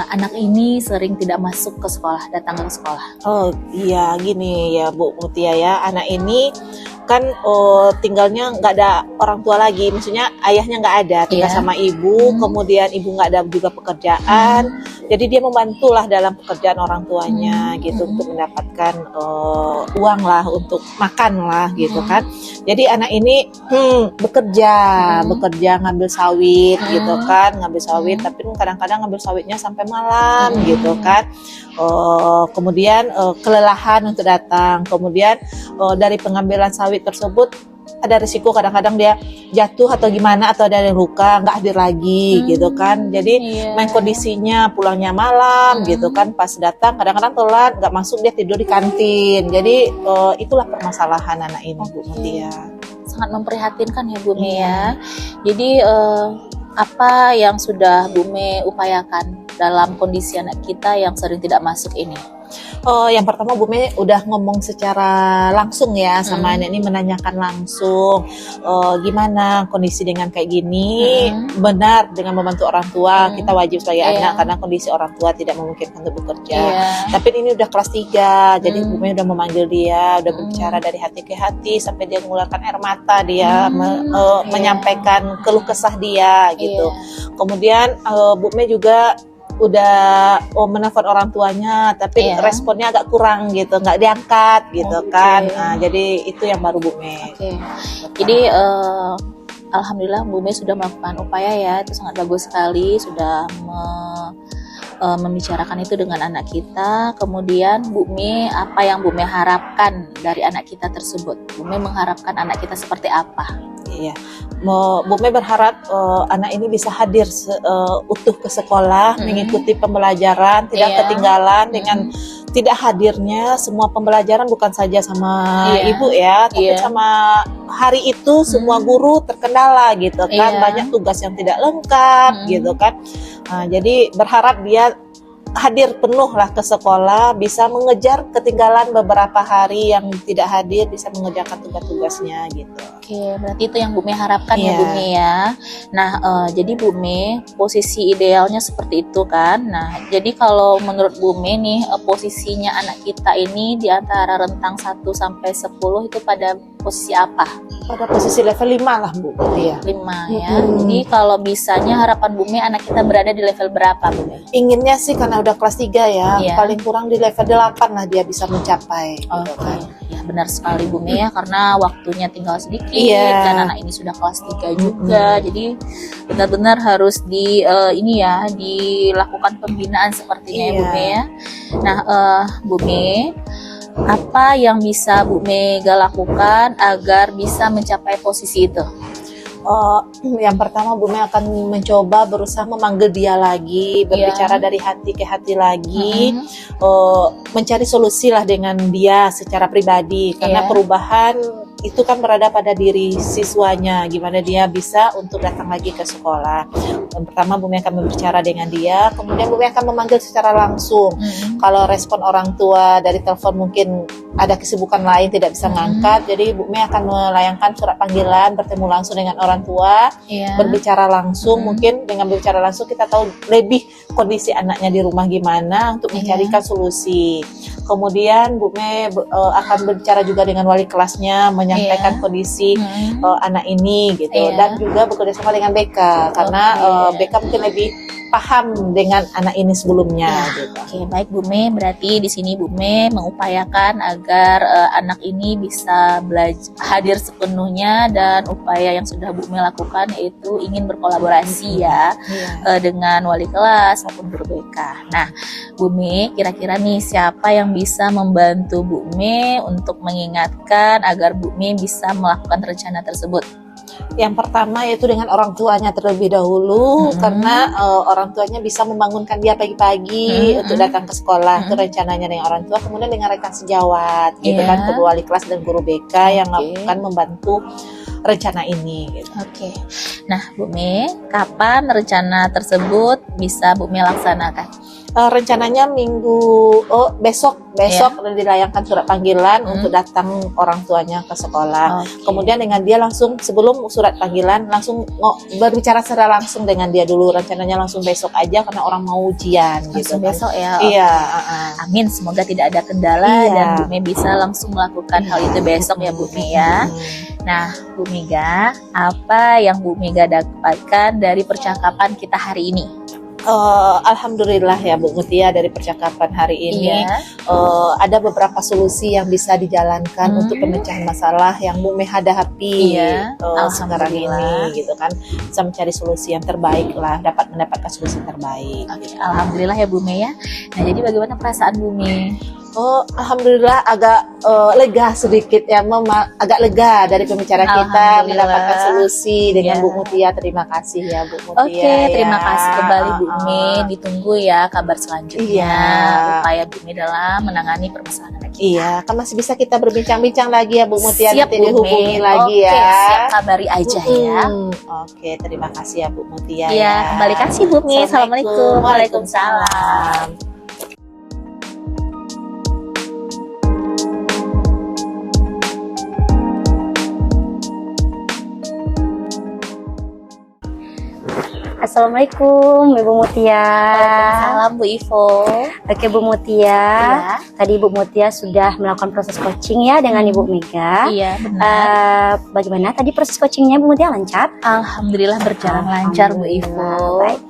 anak ini sering tidak masuk ke sekolah, datang ke sekolah? Oh iya, gini ya Bu Mutia ya, anak ini kan tinggalnya nggak ada orang tua lagi, maksudnya ayahnya nggak ada, tinggal sama ibu, kemudian ibu nggak ada juga pekerjaan, jadi dia membantulah dalam pekerjaan orang tuanya gitu untuk mendapatkan uang lah untuk makan lah gitu kan. Jadi anak ini bekerja ngambil sawit gitu kan, tapi kadang-kadang ngambil sawitnya sampai malam gitu kan. Kemudian kelelahan untuk datang, kemudian dari pengambilan sawit tersebut ada risiko kadang-kadang dia jatuh atau gimana, atau ada yang luka nggak hadir lagi gitu kan. Jadi main kondisinya pulangnya malam gitu kan, pas datang kadang-kadang telat, nggak masuk, dia tidur di kantin. Jadi itulah permasalahan anak ini Bu Mutia. Sangat memprihatinkan ya Bu Me ya. Jadi apa yang sudah Bu Me upayakan dalam kondisi anak kita yang sering tidak masuk ini? Yang pertama Bu Me udah ngomong secara langsung ya sama anak ini, menanyakan langsung gimana kondisi dengan kayak gini. Benar, dengan membantu orang tua kita wajib sebagai anak, karena kondisi orang tua tidak memungkinkan untuk bekerja. Tapi ini udah kelas 3, jadi Bu Me udah memanggil dia, udah berbicara dari hati ke hati sampai dia mengeluarkan air mata, dia menyampaikan keluh kesah dia gitu. Kemudian Bu Me juga udah menelpon orang tuanya, tapi responnya agak kurang gitu, nggak diangkat gitu kan. Nah, jadi itu yang baru Bu Me. Jadi alhamdulillah Bu Me sudah melakukan upaya ya, itu sangat bagus sekali, sudah membicarakan itu dengan anak kita. Kemudian Bu Me, apa yang Bu Me harapkan dari anak kita tersebut? Bu Me mengharapkan anak kita seperti apa? Iya. Bu Mei berharap anak ini bisa hadir utuh ke sekolah, mengikuti pembelajaran, tidak ketinggalan dengan tidak hadirnya semua pembelajaran, bukan saja sama ibu ya, tapi sama hari itu semua guru terkendala gitu kan, banyak tugas yang tidak lengkap gitu kan. Jadi berharap dia hadir penuh lah ke sekolah, bisa mengejar ketinggalan beberapa hari yang tidak hadir, bisa mengerjakan tugas-tugasnya gitu. Oke, berarti itu yang Bu Mei harapkan ya Bu Mei ya. Nah, jadi Bu Mei posisi idealnya seperti itu kan. Nah, jadi kalau menurut Bu Mei nih, posisinya anak kita ini di antara rentang 1 sampai 10 itu pada posisi apa? Pada posisi level 5 lah Bu, berarti ya. 5 ya. Jadi kalau bisanya harapan Bu Mei anak kita berada di level berapa Bu Mei? Inginnya sih karena udah kelas 3 ya, paling kurang di level 8 lah dia bisa mencapai gitu kan. Ya benar sekali Bu Mei ya, karena waktunya tinggal sedikit dan anak ini sudah kelas 3 juga. Jadi benar-benar harus dilakukan pembinaan sepertinya ya Bu Mei ya. Nah, Bu Mei, apa yang bisa Bu Mega lakukan agar bisa mencapai posisi itu? Yang pertama Bu Mei akan mencoba berusaha memanggil dia lagi, berbicara dari hati ke hati lagi, mencari solusi lah dengan dia secara pribadi, karena perubahan itu kan berada pada diri siswanya, gimana dia bisa untuk datang lagi ke sekolah. Yang pertama Bu Mei akan berbicara dengan dia, kemudian Bu Mei akan memanggil secara langsung. Kalau respon orang tua dari telepon mungkin ada kesibukan lain tidak bisa ngangkat, jadi Bu Mei akan melayangkan surat panggilan, bertemu langsung dengan orang tua, berbicara langsung. Mungkin dengan berbicara langsung kita tahu lebih kondisi anaknya di rumah gimana untuk mencarikan solusi. Kemudian Bu Mei akan berbicara juga dengan wali kelasnya, menyampaikan kondisi anak ini gitu, dan juga bekerja sama dengan BK karena BK mungkin lebih paham dengan anak ini sebelumnya gitu. Oke, baik Bu Mei, berarti di sini Bu Mei mengupayakan agar anak ini bisa hadir sepenuhnya, dan upaya yang sudah Bu Mei lakukan yaitu ingin berkolaborasi dengan wali kelas maupun guru BK. Nah, Bu Mei, kira-kira nih siapa yang bisa membantu Bu Mei untuk mengingatkan agar Bu Mei bisa melakukan rencana tersebut? Yang pertama yaitu dengan orang tuanya terlebih dahulu, karena orang tuanya bisa membangunkan dia pagi-pagi untuk datang ke sekolah. Itu rencananya dengan orang tua, kemudian dengan rekan sejawat gitu kan, kedua wali kelas dan guru BK yang akan membantu rencana ini gitu. Nah Bu Mei, kapan rencana tersebut bisa Bu Mei laksanakan? Rencananya besok dilayangkan surat panggilan untuk datang orang tuanya ke sekolah. Kemudian dengan dia langsung sebelum surat panggilan langsung berbicara secara langsung dengan dia dulu. Rencananya langsung besok aja karena orang mau ujian gitu. Besok ya. Iya. Amin, semoga tidak ada kendala dan Bu Mei bisa langsung melakukan hal itu besok ya Bu Mei ya. Nah Bu Mega, apa yang Bu Mega dapatkan dari percakapan kita hari ini? Alhamdulillah ya Bu Mutia, dari percakapan hari ini ada beberapa solusi yang bisa dijalankan untuk pemecahan masalah yang Bu Mei hadapi sekarang ini gitu kan, bisa mencari solusi yang terbaik lah, dapat mendapatkan solusi terbaik. Alhamdulillah ya Bu Mei ya. Nah jadi bagaimana perasaan Bu Mei? Alhamdulillah agak lega sedikit ya, agak lega dari pembicara kita mendapatkan solusi dengan Bu Mutia. Terima kasih ya Bu Mutia. Terima kasih kembali Bu Mei. Ditunggu ya kabar selanjutnya upaya Bu Mei dalam menangani permasalahan anak kita. Iya, kan masih bisa kita berbincang-bincang lagi ya Bu Mutia. Siap nanti Bu dihubungi Mei. lagi ya. Siap, kabari aja ya. Terima kasih ya Bu Mutia. Ya, kembali kasih Bu Mei. Assalamualaikum. Waalaikumsalam. Assalamualaikum Ibu Mutia. Waalaikumsalam Bu Ivo. Oke Bu Mutia, tadi Bu Mutia sudah melakukan proses coaching ya dengan Ibu Mega. Iya benar. Bagaimana tadi proses coachingnya Bu Mutia, lancar? Alhamdulillah berjalan lancar Bu Ivo. Baik.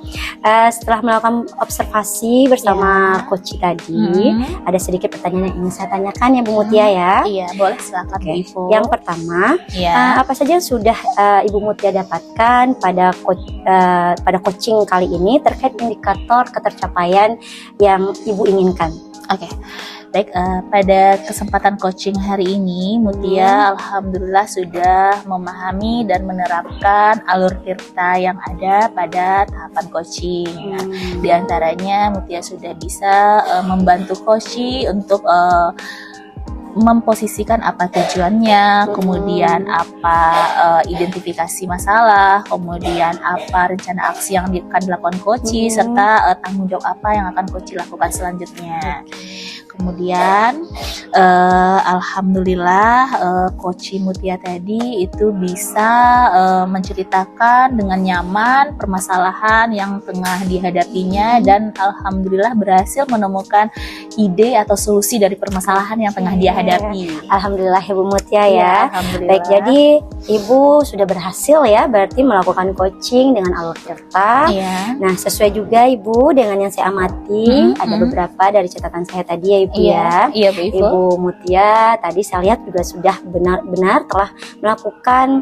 Setelah melakukan observasi bersama coach tadi, ada sedikit pertanyaan yang ingin saya tanyakan ya Bu Mutia ya. Iya boleh, silakan Bu Ivo. Yang pertama, apa saja yang sudah Ibu Mutia dapatkan pada coaching kali ini terkait indikator ketercapaian yang Ibu inginkan? Baik, pada kesempatan coaching hari ini, Mutia alhamdulillah sudah memahami dan menerapkan alur tirta yang ada pada tahapan coaching. Nah, di antaranya Mutia sudah bisa membantu coach untuk memposisikan apa tujuannya, kemudian apa identifikasi masalah, kemudian apa rencana aksi yang akan dilakukan coach, serta tanggung jawab apa yang akan coach lakukan selanjutnya. Kemudian alhamdulillah coach Mutia tadi itu bisa menceritakan dengan nyaman permasalahan yang tengah dihadapinya, dan alhamdulillah berhasil menemukan ide atau solusi dari permasalahan yang tengah dia hadapi. Alhamdulillah Ibu Mutia ya. Alhamdulillah. Baik, jadi Ibu sudah berhasil ya berarti melakukan coaching dengan alur tirta. Iya. Nah, sesuai juga Ibu dengan yang saya amati, ada beberapa dari catatan saya tadi ya Ibu ya. Iya, Bu Ivo. Ibu Mutia tadi saya lihat juga sudah benar-benar telah melakukan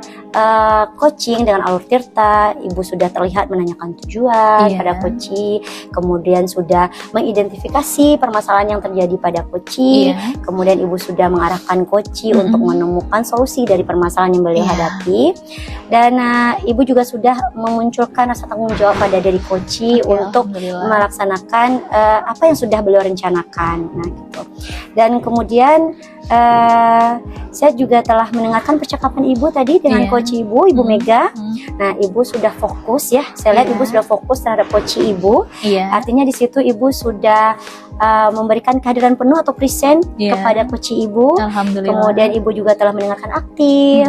coaching dengan alur tirta. Ibu sudah terlihat menanyakan tujuan pada coaching, kemudian sudah mengidentifikasi permasalahan yang terjadi pada coaching, kemudian Ibu sudah mengarahkan coaching untuk menemukan solusi dari permasalahan yang beliau hadapi, dan Ibu juga sudah memunculkan rasa tanggung jawab pada dari coaching untuk melaksanakan apa yang sudah beliau rencanakan. Nah, gitu. Dan kemudian saya juga telah mendengarkan percakapan Ibu tadi dengan coach Ibu Mega. Nah, Ibu sudah fokus ya. Saya lihat Ibu sudah fokus terhadap coach Ibu. Artinya di situ Ibu sudah memberikan kehadiran penuh atau present kepada coach Ibu. Kemudian Ibu juga telah mendengarkan aktif,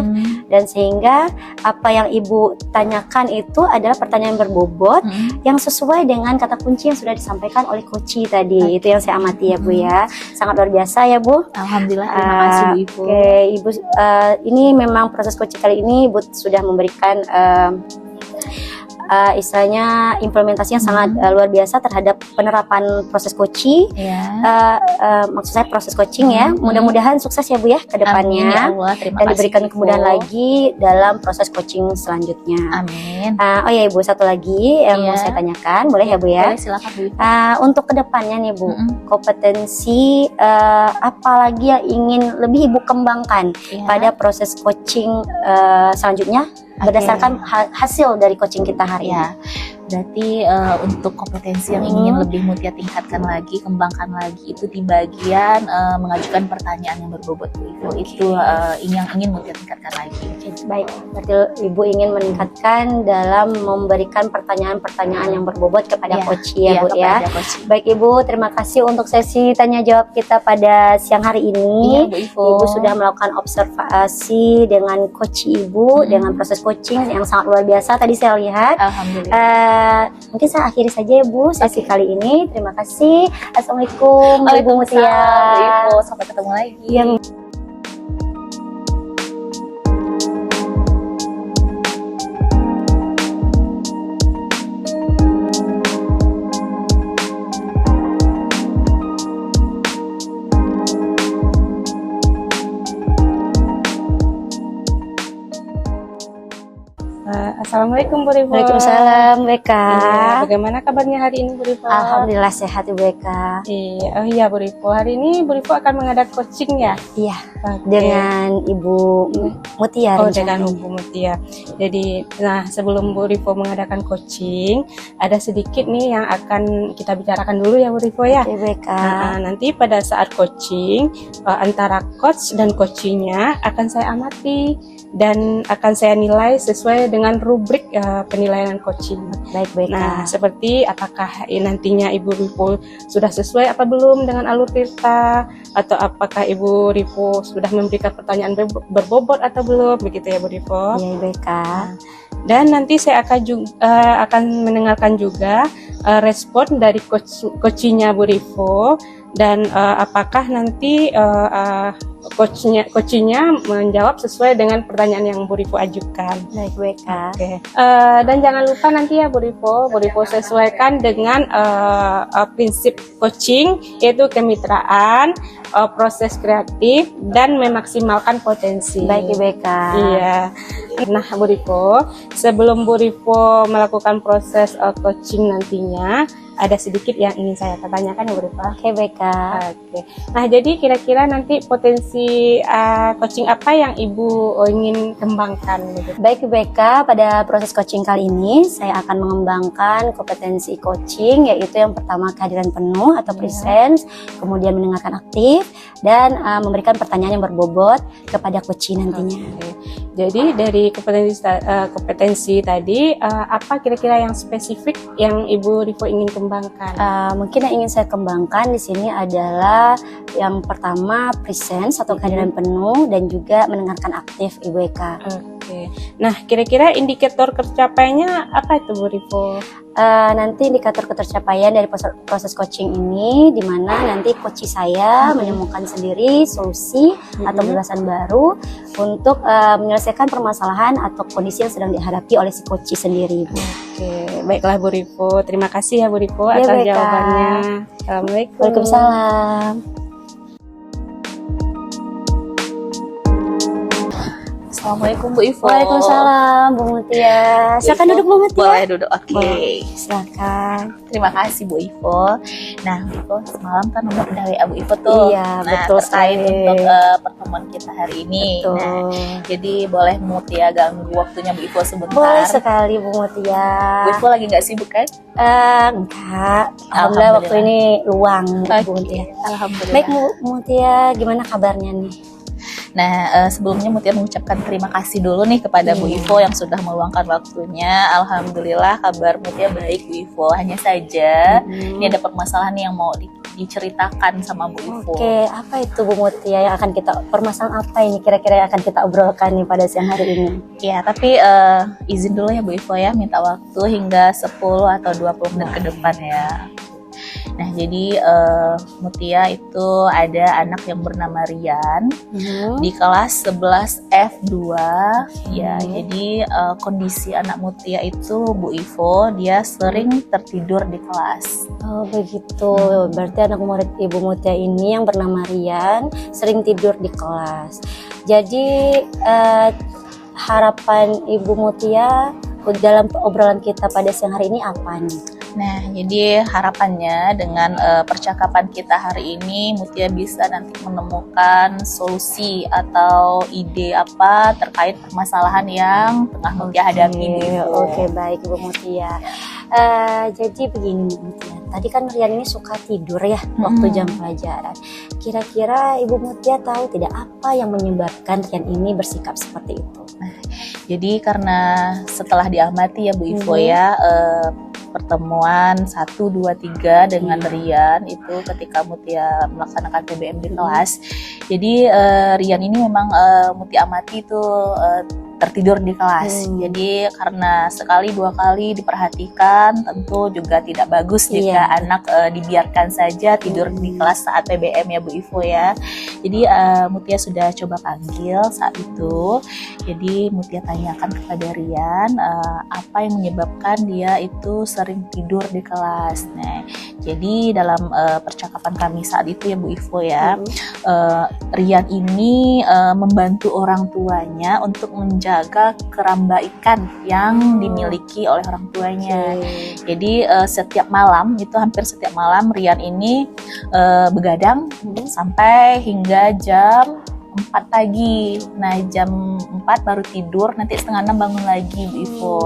dan sehingga apa yang Ibu tanyakan itu adalah pertanyaan berbobot yang sesuai dengan kata kunci yang sudah disampaikan oleh coach tadi. Itu yang saya amati ya Bu ya. Sangat luar biasa ya Bu. Alhamdulillah, terima kasih Bu Ibu. Oke, Ibu, ini memang proses coaching kali ini Ibu sudah memberikan istilahnya implementasinya sangat luar biasa terhadap penerapan proses coaching. Maksud saya proses coaching ya. Mudah-mudahan sukses ya Bu ya ke depannya. Amin, ya Allah. Terima dan kasih, diberikan Ibu. kemudahan lagi dalam proses coaching selanjutnya. Amin. Oh ya Ibu, satu lagi yang mau saya tanyakan, boleh ya Bu ya? Boleh, silakan Bu Ibu. Untuk kedepannya nih Bu, kompetensi apa lagi yang ingin lebih Ibu kembangkan pada proses coaching selanjutnya berdasarkan hasil dari coaching kita hari ini? Berarti untuk kompetensi yang ingin lebih Mutia tingkatkan lagi, kembangkan lagi, itu di bagian mengajukan pertanyaan yang berbobot Bu Ibu. Itu yang ingin Mutia tingkatkan lagi. Baik, berarti Ibu ingin meningkatkan dalam memberikan pertanyaan-pertanyaan yang berbobot kepada coach ya Bu ya. Baik Ibu, terima kasih untuk sesi tanya jawab kita pada siang hari ini. Bu Ibu. Ibu sudah melakukan observasi dengan coach Ibu dengan proses coaching yang sangat luar biasa tadi saya lihat. Alhamdulillah. Mungkin saya akhiri saja ya Bu sesi kali ini. Terima kasih. Assalamualaikum Ibu Mutia. Bu Ibu, sampai ketemu lagi. Ya. Assalamualaikum Bu Rivo. Waalaikumsalam Beka. Bagaimana kabarnya hari ini Bu Rivo? Alhamdulillah sehat Ibu Eka. Iya Bu Rivo. Hari ini Bu Rivo akan mengadakan coaching ya? Iya. Dengan Ibu Mutia. Dengan Ibu Mutia. Jadi, nah sebelum Bu Rivo mengadakan coaching, ada sedikit nih yang akan kita bicarakan dulu ya Bu Rivo ya. Ibu Eka. Nanti pada saat coaching antara coach dan coachingnya akan saya amati dan akan saya nilai sesuai dengan rubrik penilaian coaching. Baik, baik. Nah, seperti apakah nantinya Ibu Rivo sudah sesuai apa belum dengan alur tirta, atau apakah Ibu Rivo sudah memberikan pertanyaan berbobot atau belum, begitu ya Bu Rivo. Iya, baik. Dan nanti saya akan mendengarkan juga respon dari coachingnya Bu Rivo, dan apakah nanti coachingnya menjawab sesuai dengan pertanyaan yang Bu Rivo ajukan. Baik, baik. Oke. Dan jangan lupa nanti ya Bu Rivo sesuaikan dengan prinsip coaching, yaitu kemitraan, proses kreatif, dan memaksimalkan potensi. Baik, baik. Iya. Nah Bu Rivo, sebelum Bu Rivo melakukan proses coaching nantinya, ada sedikit yang ingin saya tanyakan Bu Rifa. Oke, baik Kak. Oke. Nah, jadi kira-kira nanti potensi coaching apa yang Ibu ingin kembangkan gitu? Baik BK, pada proses coaching kali ini saya akan mengembangkan kompetensi coaching, yaitu yang pertama kehadiran penuh atau presence, kemudian mendengarkan aktif, dan memberikan pertanyaan yang berbobot kepada coach nantinya. Oke. Jadi dari kompetensi tadi, apa kira-kira yang spesifik yang Ibu Rivo ingin kembangkan? Mungkin yang ingin saya kembangkan di sini adalah yang pertama presence atau kehadiran penuh, dan juga mendengarkan aktif Ibu Eka. Oke. Nah, kira-kira indikator tercapainya apa itu Bu Rivo? Nanti indikator ketercapaian dari proses coaching ini, di mana nanti coach saya menemukan sendiri solusi atau gagasan baru untuk menyelesaikan permasalahan atau kondisi yang sedang dihadapi oleh si coach sendiri. Oke, baiklah Bu Rivo. Terima kasih ya Bu Rivo Ya, atas baik, Kak. jawabannya. Assalamualaikum. Waalaikumsalam. Assalamualaikum Bu Ivo. Waalaikumsalam Bu Mutia. Silakan duduk Bu Mutia. Boleh duduk, oke. Silakan. Terima kasih Bu Ivo. Nah, Bu Ivo, semalam kan nomor udah WA Bu Ivo tuh. Iya, nah, betul terkait sekali. untuk pertemuan kita hari ini. Betul. Nah, jadi boleh Mutia ganggu waktunya Bu Ivo sebentar. Boleh sekali Bu Mutia. Bu Ivo lagi nggak sibuk kan? Enggak. Alhamdulillah waktu ini luang Bu Mutia. Alhamdulillah. Baik Bu Mutia, gimana kabarnya nih? Nah, sebelumnya Mutia mengucapkan terima kasih dulu nih kepada Bu Ivo yang sudah meluangkan waktunya. Alhamdulillah kabar Mutia baik Bu Ivo. Hanya saja ini ada permasalahan yang mau diceritakan sama Bu Ivo. Oke, apa itu Bu Mutia yang akan kita, permasalahan apa ini kira-kira yang akan kita obrolkan nih pada siang hari ini? Ya, tapi izin dulu ya Bu Ivo ya, minta waktu hingga 10 atau 20 menit ke depan ya. Nah, jadi Mutia itu ada anak yang bernama Rian di kelas 11 F2 ya. Jadi kondisi anak Mutia itu Bu Ivo, dia sering tertidur di kelas. Oh begitu, berarti anak murid Ibu Mutia ini yang bernama Rian sering tidur di kelas. Jadi harapan Ibu Mutia dalam obrolan kita pada siang hari ini apa nih? Nah, jadi harapannya dengan percakapan kita hari ini Mutia bisa nanti menemukan solusi atau ide apa terkait permasalahan yang tengah Mutia hadapi. Oke, baik Ibu Mutia. Jadi begini Bu Mutia, tadi kan Rian ini suka tidur ya waktu jam pelajaran. Kira-kira Ibu Mutia tahu tidak apa yang menyebabkan Rian ini bersikap seperti itu? Jadi karena setelah diamati ya Bu Ivo ya, pertemuan 1, 2, 3 dengan Rian itu ketika Mutia melaksanakan PBM di kelas. Jadi Rian ini memang Mutia amati itu tertidur di kelas. Jadi karena sekali 2 kali diperhatikan, tentu juga tidak bagus jika anak dibiarkan saja tidur di kelas saat PBM ya Bu Ivo ya. Jadi Mutia sudah coba panggil saat itu. Jadi Mutia tanyakan kepada Rian apa yang menyebabkan dia itu sering tidur di kelas. Nah, jadi dalam percakapan kami saat itu ya Bu Ivo ya, Rian ini membantu orang tuanya untuk menjaga kerambaikan yang dimiliki oleh orang tuanya. Jadi setiap malam, itu hampir setiap malam Rian ini begadang sampai hingga jam 4 pagi. Nah, jam 4 baru tidur, nanti setengah 6 bangun lagi Bu Ivo.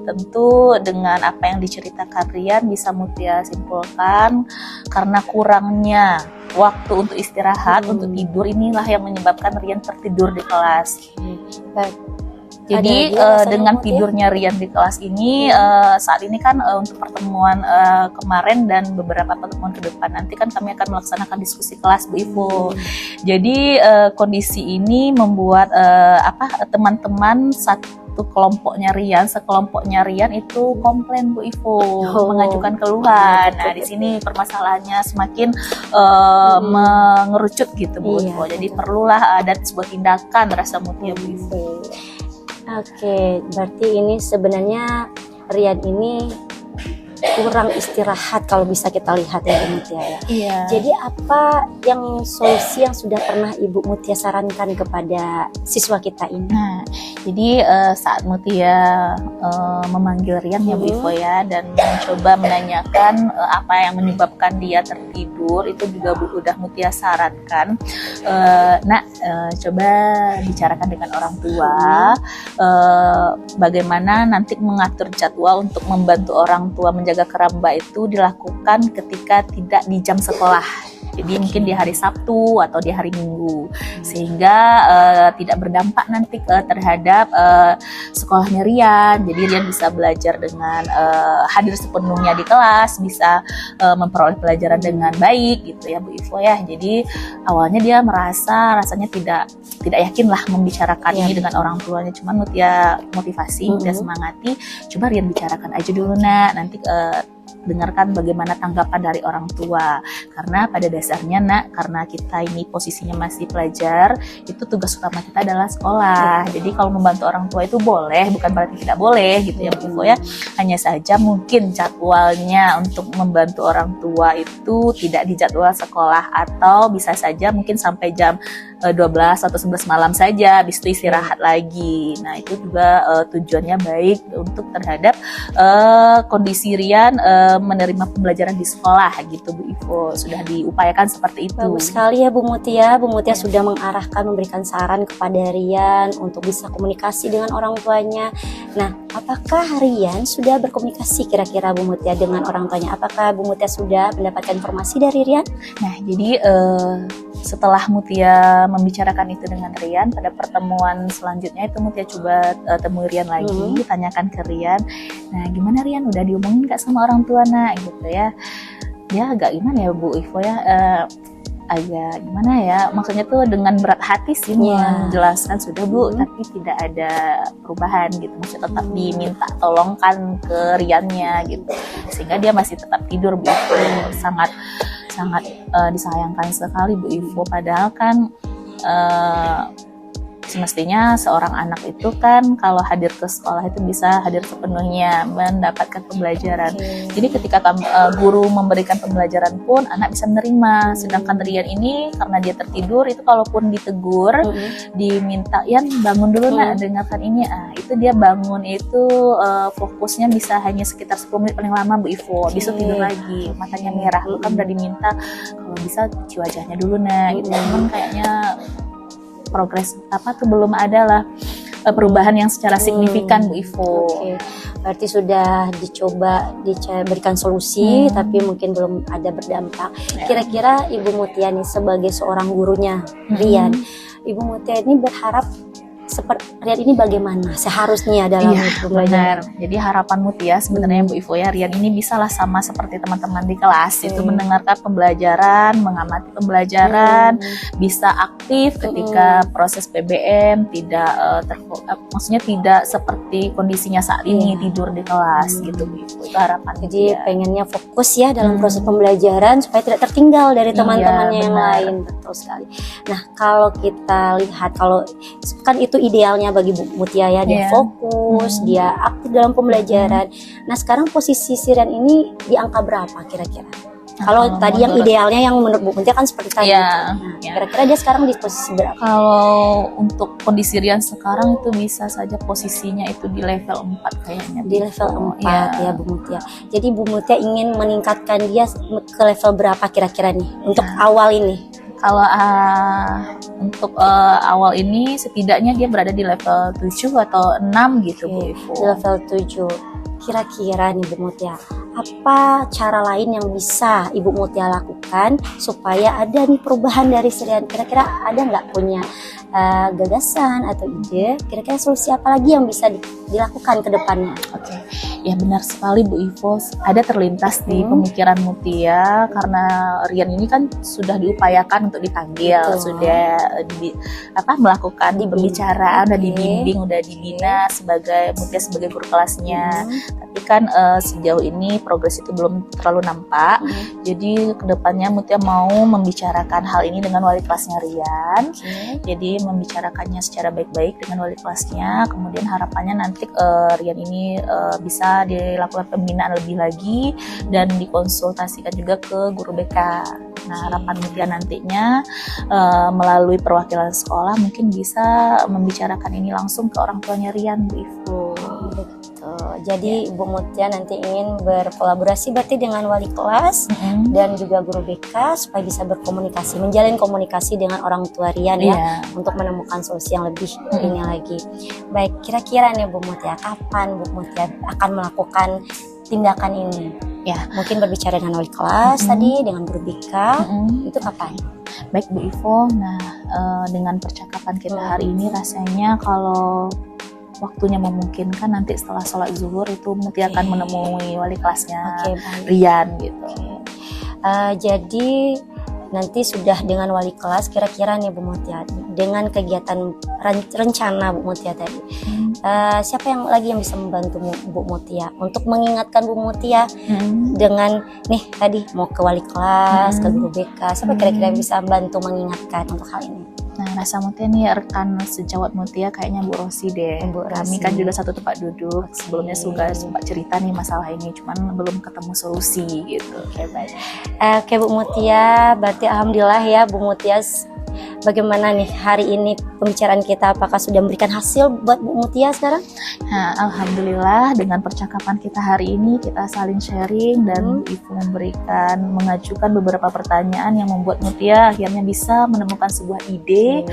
Tentu dengan apa yang diceritakan Rian bisa Mutia simpulkan karena kurangnya waktu untuk istirahat, untuk tidur, inilah yang menyebabkan Rian tertidur di kelas. Jadi dengan tidurnya Rian di kelas ini, saat ini kan untuk pertemuan kemarin dan beberapa pertemuan ke depan nanti kan kami akan melaksanakan diskusi kelas Bu Ivo. Jadi kondisi ini membuat teman-teman satu kelompoknya Rian, sekelompoknya Rian itu komplain Bu Ivo, mengajukan keluhan. Nah, di sini permasalahannya semakin mengerucut gitu Bu Ivo. Jadi perlulah ada sebuah tindakan rasa Mutia Bu Ivo. Oke, berarti ini sebenarnya Rian ini kurang istirahat kalau bisa kita lihat ya Bu Mutia ya. Iya. Jadi apa yang solusi yang sudah pernah Ibu Mutia sarankan kepada siswa kita ini? Nah, jadi saat Mutia memanggil Rian ya Bu Ivo ya, dan mencoba menanyakan apa yang menyebabkan dia tertidur, itu juga Bu udah Mutia sarankan, coba bicarakan dengan orang tua, bagaimana nanti mengatur jadwal untuk membantu orang tua menjaga keramba itu dilakukan ketika tidak di jam sekolah. Jadi mungkin di hari Sabtu atau di hari Minggu, sehingga tidak berdampak nanti terhadap sekolahnya Rian. Jadi Rian bisa belajar dengan hadir sepenuhnya di kelas, bisa memperoleh pelajaran dengan baik gitu ya Bu Ivo ya. Jadi awalnya dia rasanya tidak yakin lah membicarakan ini dengan orang tuanya. Cuman Mutia motivasi, Mutia semangati, coba Rian bicarakan aja dulu nak, nanti dengarkan bagaimana tanggapan dari orang tua, karena pada dasarnya karena kita ini posisinya masih pelajar, itu tugas utama kita adalah sekolah. Jadi kalau membantu orang tua itu boleh, bukan berarti tidak boleh gitu ya Bu Ivo ya. Hanya saja mungkin jadwalnya untuk membantu orang tua itu tidak di jadwal sekolah, atau bisa saja mungkin sampai jam 12 atau 11 malam saja, habis itu istirahat lagi. Nah itu juga tujuannya baik untuk terhadap kondisi Rian menerima pembelajaran di sekolah gitu Bu Ivo. Sudah diupayakan seperti itu. Bagus sekali ya Bu Mutia. Bu Mutia sudah mengarahkan, memberikan saran kepada Rian untuk bisa komunikasi dengan orang tuanya. Nah, apakah Rian sudah berkomunikasi kira-kira Bu Mutia dengan orang tuanya? Apakah Bu Mutia sudah mendapatkan informasi dari Rian? Nah, jadi setelah Mutia membicarakan itu dengan Rian, pada pertemuan selanjutnya itu Mutia coba temui Rian lagi, tanyakan ke Rian, nah gimana Rian, udah diomongin gak sama orang tua nak gitu ya. Dia agak gimana ya Bu Ivo ya, agak gimana ya, maksudnya tuh dengan berat hati sih menjelaskan sudah Bu, tapi tidak ada perubahan gitu, maksudnya tetap diminta tolongkan ke Riannya gitu, sehingga dia masih tetap tidur Bu Ivo. Sangat disayangkan sekali Bu Ivo, padahal kan semestinya seorang anak itu kan kalau hadir ke sekolah itu bisa hadir sepenuhnya mendapatkan pembelajaran. Jadi ketika guru memberikan pembelajaran pun anak bisa menerima. Sedangkan Rian ini karena dia tertidur, itu kalaupun ditegur, diminta Yan bangun dulu nak, dengarkan ini, itu dia bangun itu fokusnya bisa hanya sekitar 10 menit paling lama Bu Ivo, bisa tidur lagi, matanya merah. Lu kan udah diminta kalau bisa cuci wajahnya dulu nak gitu. Cuman kayaknya progres belum ada lah perubahan yang secara signifikan Bu Ivo. Berarti sudah dicoba diberikan solusi, tapi mungkin belum ada berdampak. Kira-kira Ibu Mutia nih sebagai seorang gurunya Rian, Ibu Mutia ini berharap seperti Rian ini bagaimana seharusnya dalam belajar? Jadi harapan Mutia sebenarnya Bu Ivo ya, Rian ini bisalah sama seperti teman-teman di kelas, itu mendengarkan pembelajaran, mengamati pembelajaran, bisa aktif ketika proses PBM, tidak maksudnya tidak seperti kondisinya saat ini tidur di kelas gitu Bu Ivo. Itu harapan. Jadi pengennya fokus ya dalam proses pembelajaran supaya tidak tertinggal dari teman-temannya yang lain. Betul sekali. Nah, kalau kita lihat, kalau kan itu idealnya bagi Bu Mutia ya, dia fokus, dia aktif dalam pembelajaran. Nah, sekarang posisi si Rian ini di angka berapa kira-kira? Kalau tadi yang idealnya yang menurut Bu Mutia kan seperti tadi. Kira-kira dia sekarang di posisi berapa? Kalau untuk kondisi Rian sekarang itu bisa saja posisinya itu di level 4 kayaknya. Di level 4 ya Bu Mutia. Jadi Bu Mutia ingin meningkatkan dia ke level berapa kira-kira nih untuk awal ini? Kalau untuk awal ini setidaknya dia berada di level 7 atau 6 gitu Bu Ivo. Di level 7. Kira-kira nih Bu Mutia, apa cara lain yang bisa Ibu Mutia lakukan supaya ada nih perubahan dari Rian? Kira-kira ada nggak punya gagasan atau ide? Kira-kira solusi apa lagi yang bisa dilakukan ke depannya? Ya benar sekali Bu Ivo, ada terlintas di pemikiran Mutia, karena Rian ini kan sudah diupayakan untuk dipanggil, sudah melakukan pembicaraan, udah dibimbing, udah dibina sebagai Mutia sebagai guru kelasnya. Tapi kan sejauh ini progres itu belum terlalu nampak. Jadi kedepannya sebenarnya Mutia mau membicarakan hal ini dengan wali kelasnya Rian. Jadi membicarakannya secara baik-baik dengan wali kelasnya. Kemudian harapannya nanti Rian ini bisa dilakukan pembinaan lebih lagi dan dikonsultasikan juga ke guru BK. Nah, harapan Mutia nantinya melalui perwakilan sekolah mungkin bisa membicarakan ini langsung ke orang tuanya Rian, Bu Ivo. Jadi Ibu Mutia nanti ingin berkolaborasi berarti dengan wali kelas dan juga guru BK supaya bisa berkomunikasi, menjalin komunikasi dengan orang tua Rian ya, untuk menemukan solusi yang lebih ini lagi. Baik, kira-kira nih Bu Mutia, kapan Bu Mutia akan melakukan tindakan ini? Ya, mungkin berbicara dengan wali kelas tadi, dengan guru BK, itu kapan? Baik Bu Ivo, nah dengan percakapan kita hari ini rasanya kalau waktunya memungkinkan nanti setelah sholat zuhur itu Mutia akan menemui wali kelasnya Rian gitu. Jadi nanti sudah dengan wali kelas, kira-kira nih Bu Mutia, dengan kegiatan rencana Bu Mutia tadi, siapa yang bisa membantu Bu Mutia untuk mengingatkan Bu Mutia dengan nih tadi mau ke wali kelas, ke guru BK, siapa kira-kira bisa bantu mengingatkan untuk hal ini? Nah, rasa Mutia nih rekan sejawat Mutia kayaknya Bu Rosi deh. Kami kan juga satu tempat duduk. Sebelumnya sudah sempat cerita nih masalah ini, cuman belum ketemu solusi gitu. Baik. Oke Bu Mutia, berarti alhamdulillah ya Bu Mutia. Bagaimana nih hari ini pembicaraan kita, apakah sudah memberikan hasil buat Bu Mutia sekarang? Nah, alhamdulillah dengan percakapan kita hari ini kita saling sharing dan Ibu mengajukan beberapa pertanyaan yang membuat Mutia akhirnya bisa menemukan sebuah ide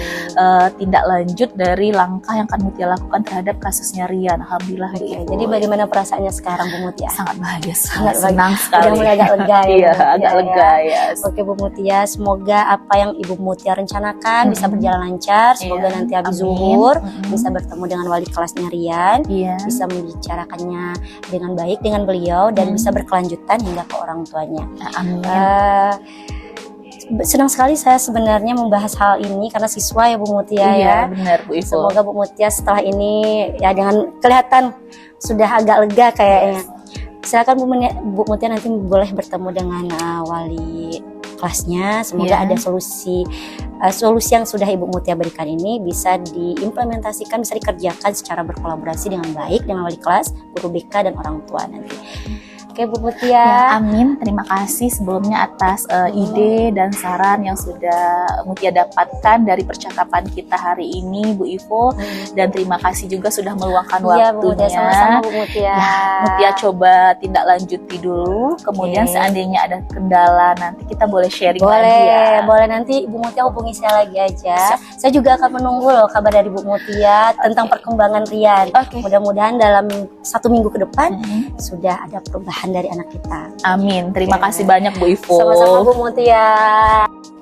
tindak lanjut dari langkah yang akan Mutia lakukan terhadap kasusnya Rian. Alhamdulillah. Jadi bagaimana perasaannya sekarang Bu Mutia? Sangat bahagia, sangat senang sekali. Udah mulai agak lega ya. Iya, agak lega ya. Oke Bu Mutia, semoga apa yang Ibu Mutia rencanakan bisa berjalan lancar. Semoga nanti habis zuhur bisa bertemu dengan wali kelasnya Rian, bisa membicarakannya dengan baik dengan beliau dan bisa berkelanjutan hingga ke orang tuanya. Amin. Senang sekali saya sebenarnya membahas hal ini karena siswa ya Bu Mutia ya. Benar Bu Ivo. Semoga Bu Mutia setelah ini ya dengan kelihatan sudah agak lega kayaknya. Silakan Bu Mutia nanti boleh bertemu dengan wali kelasnya. Semoga ada solusi yang sudah Ibu Mutia berikan ini bisa diimplementasikan, bisa dikerjakan secara berkolaborasi dengan baik dengan wali kelas, guru BK dan orang tua nanti. Oke Bu Mutia. Ya, amin. Terima kasih sebelumnya atas ide dan saran yang sudah Mutia dapatkan dari percakapan kita hari ini Bu Ivo. Dan terima kasih juga sudah meluangkan waktunya. Bu Mutia, sama-sama Bu Mutia. Ya, Mutia coba tindak lanjuti dulu. Kemudian seandainya ada kendala nanti kita boleh sharing lagi ya. Boleh nanti Bu Mutia hubungi saya lagi aja. Saya juga akan menunggu loh kabar dari Bu Mutia tentang perkembangan Rian. Mudah-mudahan dalam 1 minggu ke depan sudah ada perubahan dari anak kita. Amin. Terima kasih banyak Bu Ivo. Sama-sama Bu Mutia.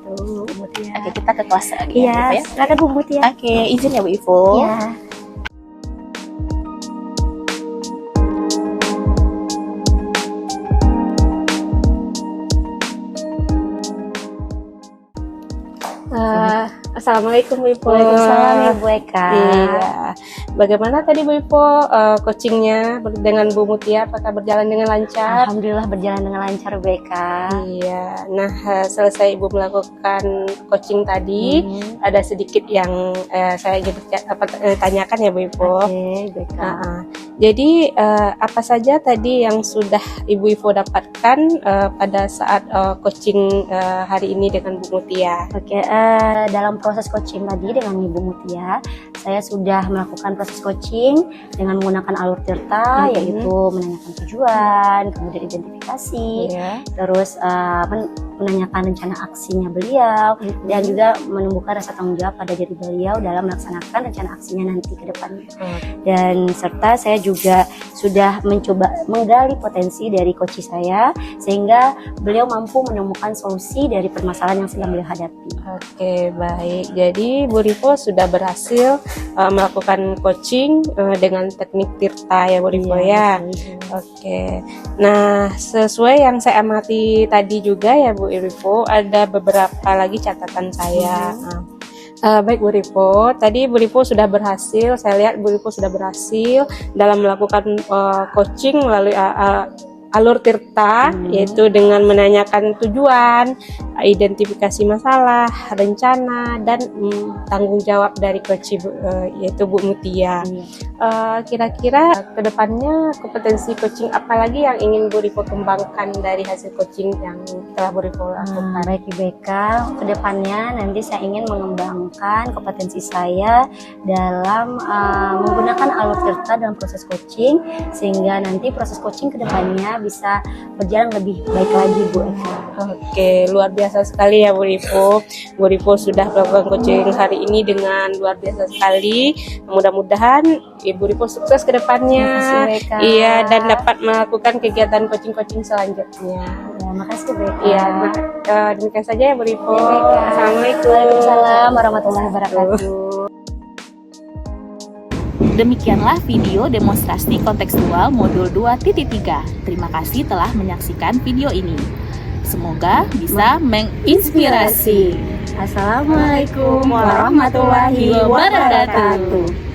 Bu Mutia. Oke, kita ke kelas lagi ya. Silakan Bu Mutia. Oke, izin ya Bu Ivo. Iya. Assalamualaikum Bu Ivo. Waalaikumsalam Ibu Eka. Iya. Bagaimana tadi Bu Ivo coachingnya dengan Bu Mutia? Apakah berjalan dengan lancar? Alhamdulillah berjalan dengan lancar Bu Eka. Iya. Nah selesai Ibu melakukan coaching tadi, ada sedikit yang saya ingin tanyakan ya Bu Ivo. Oke, Bu Eka. Jadi apa saja tadi yang sudah Ibu Ivo dapatkan pada saat coaching hari ini dengan Bu Mutia? Oke, dalam proses coaching tadi dengan Ibu Mutia, saya sudah melakukan proses coaching dengan menggunakan alur tirta, yaitu menanyakan tujuan, kemudian identifikasi, terus menanyakan rencana aksinya beliau, dan juga menumbuhkan rasa tanggung jawab pada diri beliau dalam melaksanakan rencana aksinya nanti ke depannya. Dan serta saya juga sudah mencoba menggali potensi dari coach saya, sehingga beliau mampu menemukan solusi dari permasalahan yang sedang beliau hadapi. Oke, baik. Jadi Bu Rivo sudah berhasil melakukan coaching dengan teknik tirta ya Bu Rivo ya. Oke. Nah, sesuai yang saya amati tadi juga ya Bu Rivo, ada beberapa lagi catatan saya. Baik Bu Rivo, tadi Bu Rivo sudah berhasil, saya lihat Bu Rivo sudah berhasil dalam melakukan coaching melalui alur Tirta, yaitu dengan menanyakan tujuan, identifikasi masalah, rencana, dan tanggung jawab dari coach yaitu Bu Mutia. Kira-kira kedepannya kompetensi coaching apa lagi yang ingin Bu Rivo kembangkan dari hasil coaching yang telah Bu Rivo lakukan? Baik IBK, kedepannya nanti saya ingin mengembangkan kompetensi saya dalam menggunakan alur Tirta dalam proses coaching, sehingga nanti proses coaching kedepannya bisa berjalan lebih baik lagi Bu Eka. Oke, luar biasa sekali ya Bu Rivo. Bu Rivo sudah melakukan coaching hari ini dengan luar biasa sekali. Mudah-mudahan Ibu Rivo sukses ke depannya. Terima kasih, Bu Eka. Iya, dan dapat melakukan kegiatan coaching-coaching selanjutnya. Ya, makasih Bu Eka. Iya, demikian saja ya Bu Rivo. Ya, Bu Eka. Assalamualaikum. Waalaikumsalam warahmatullahi wabarakatuh. Demikianlah video demonstrasi kontekstual modul 2.3. Terima kasih telah menyaksikan video ini. Semoga bisa menginspirasi. Assalamualaikum warahmatullahi wabarakatuh.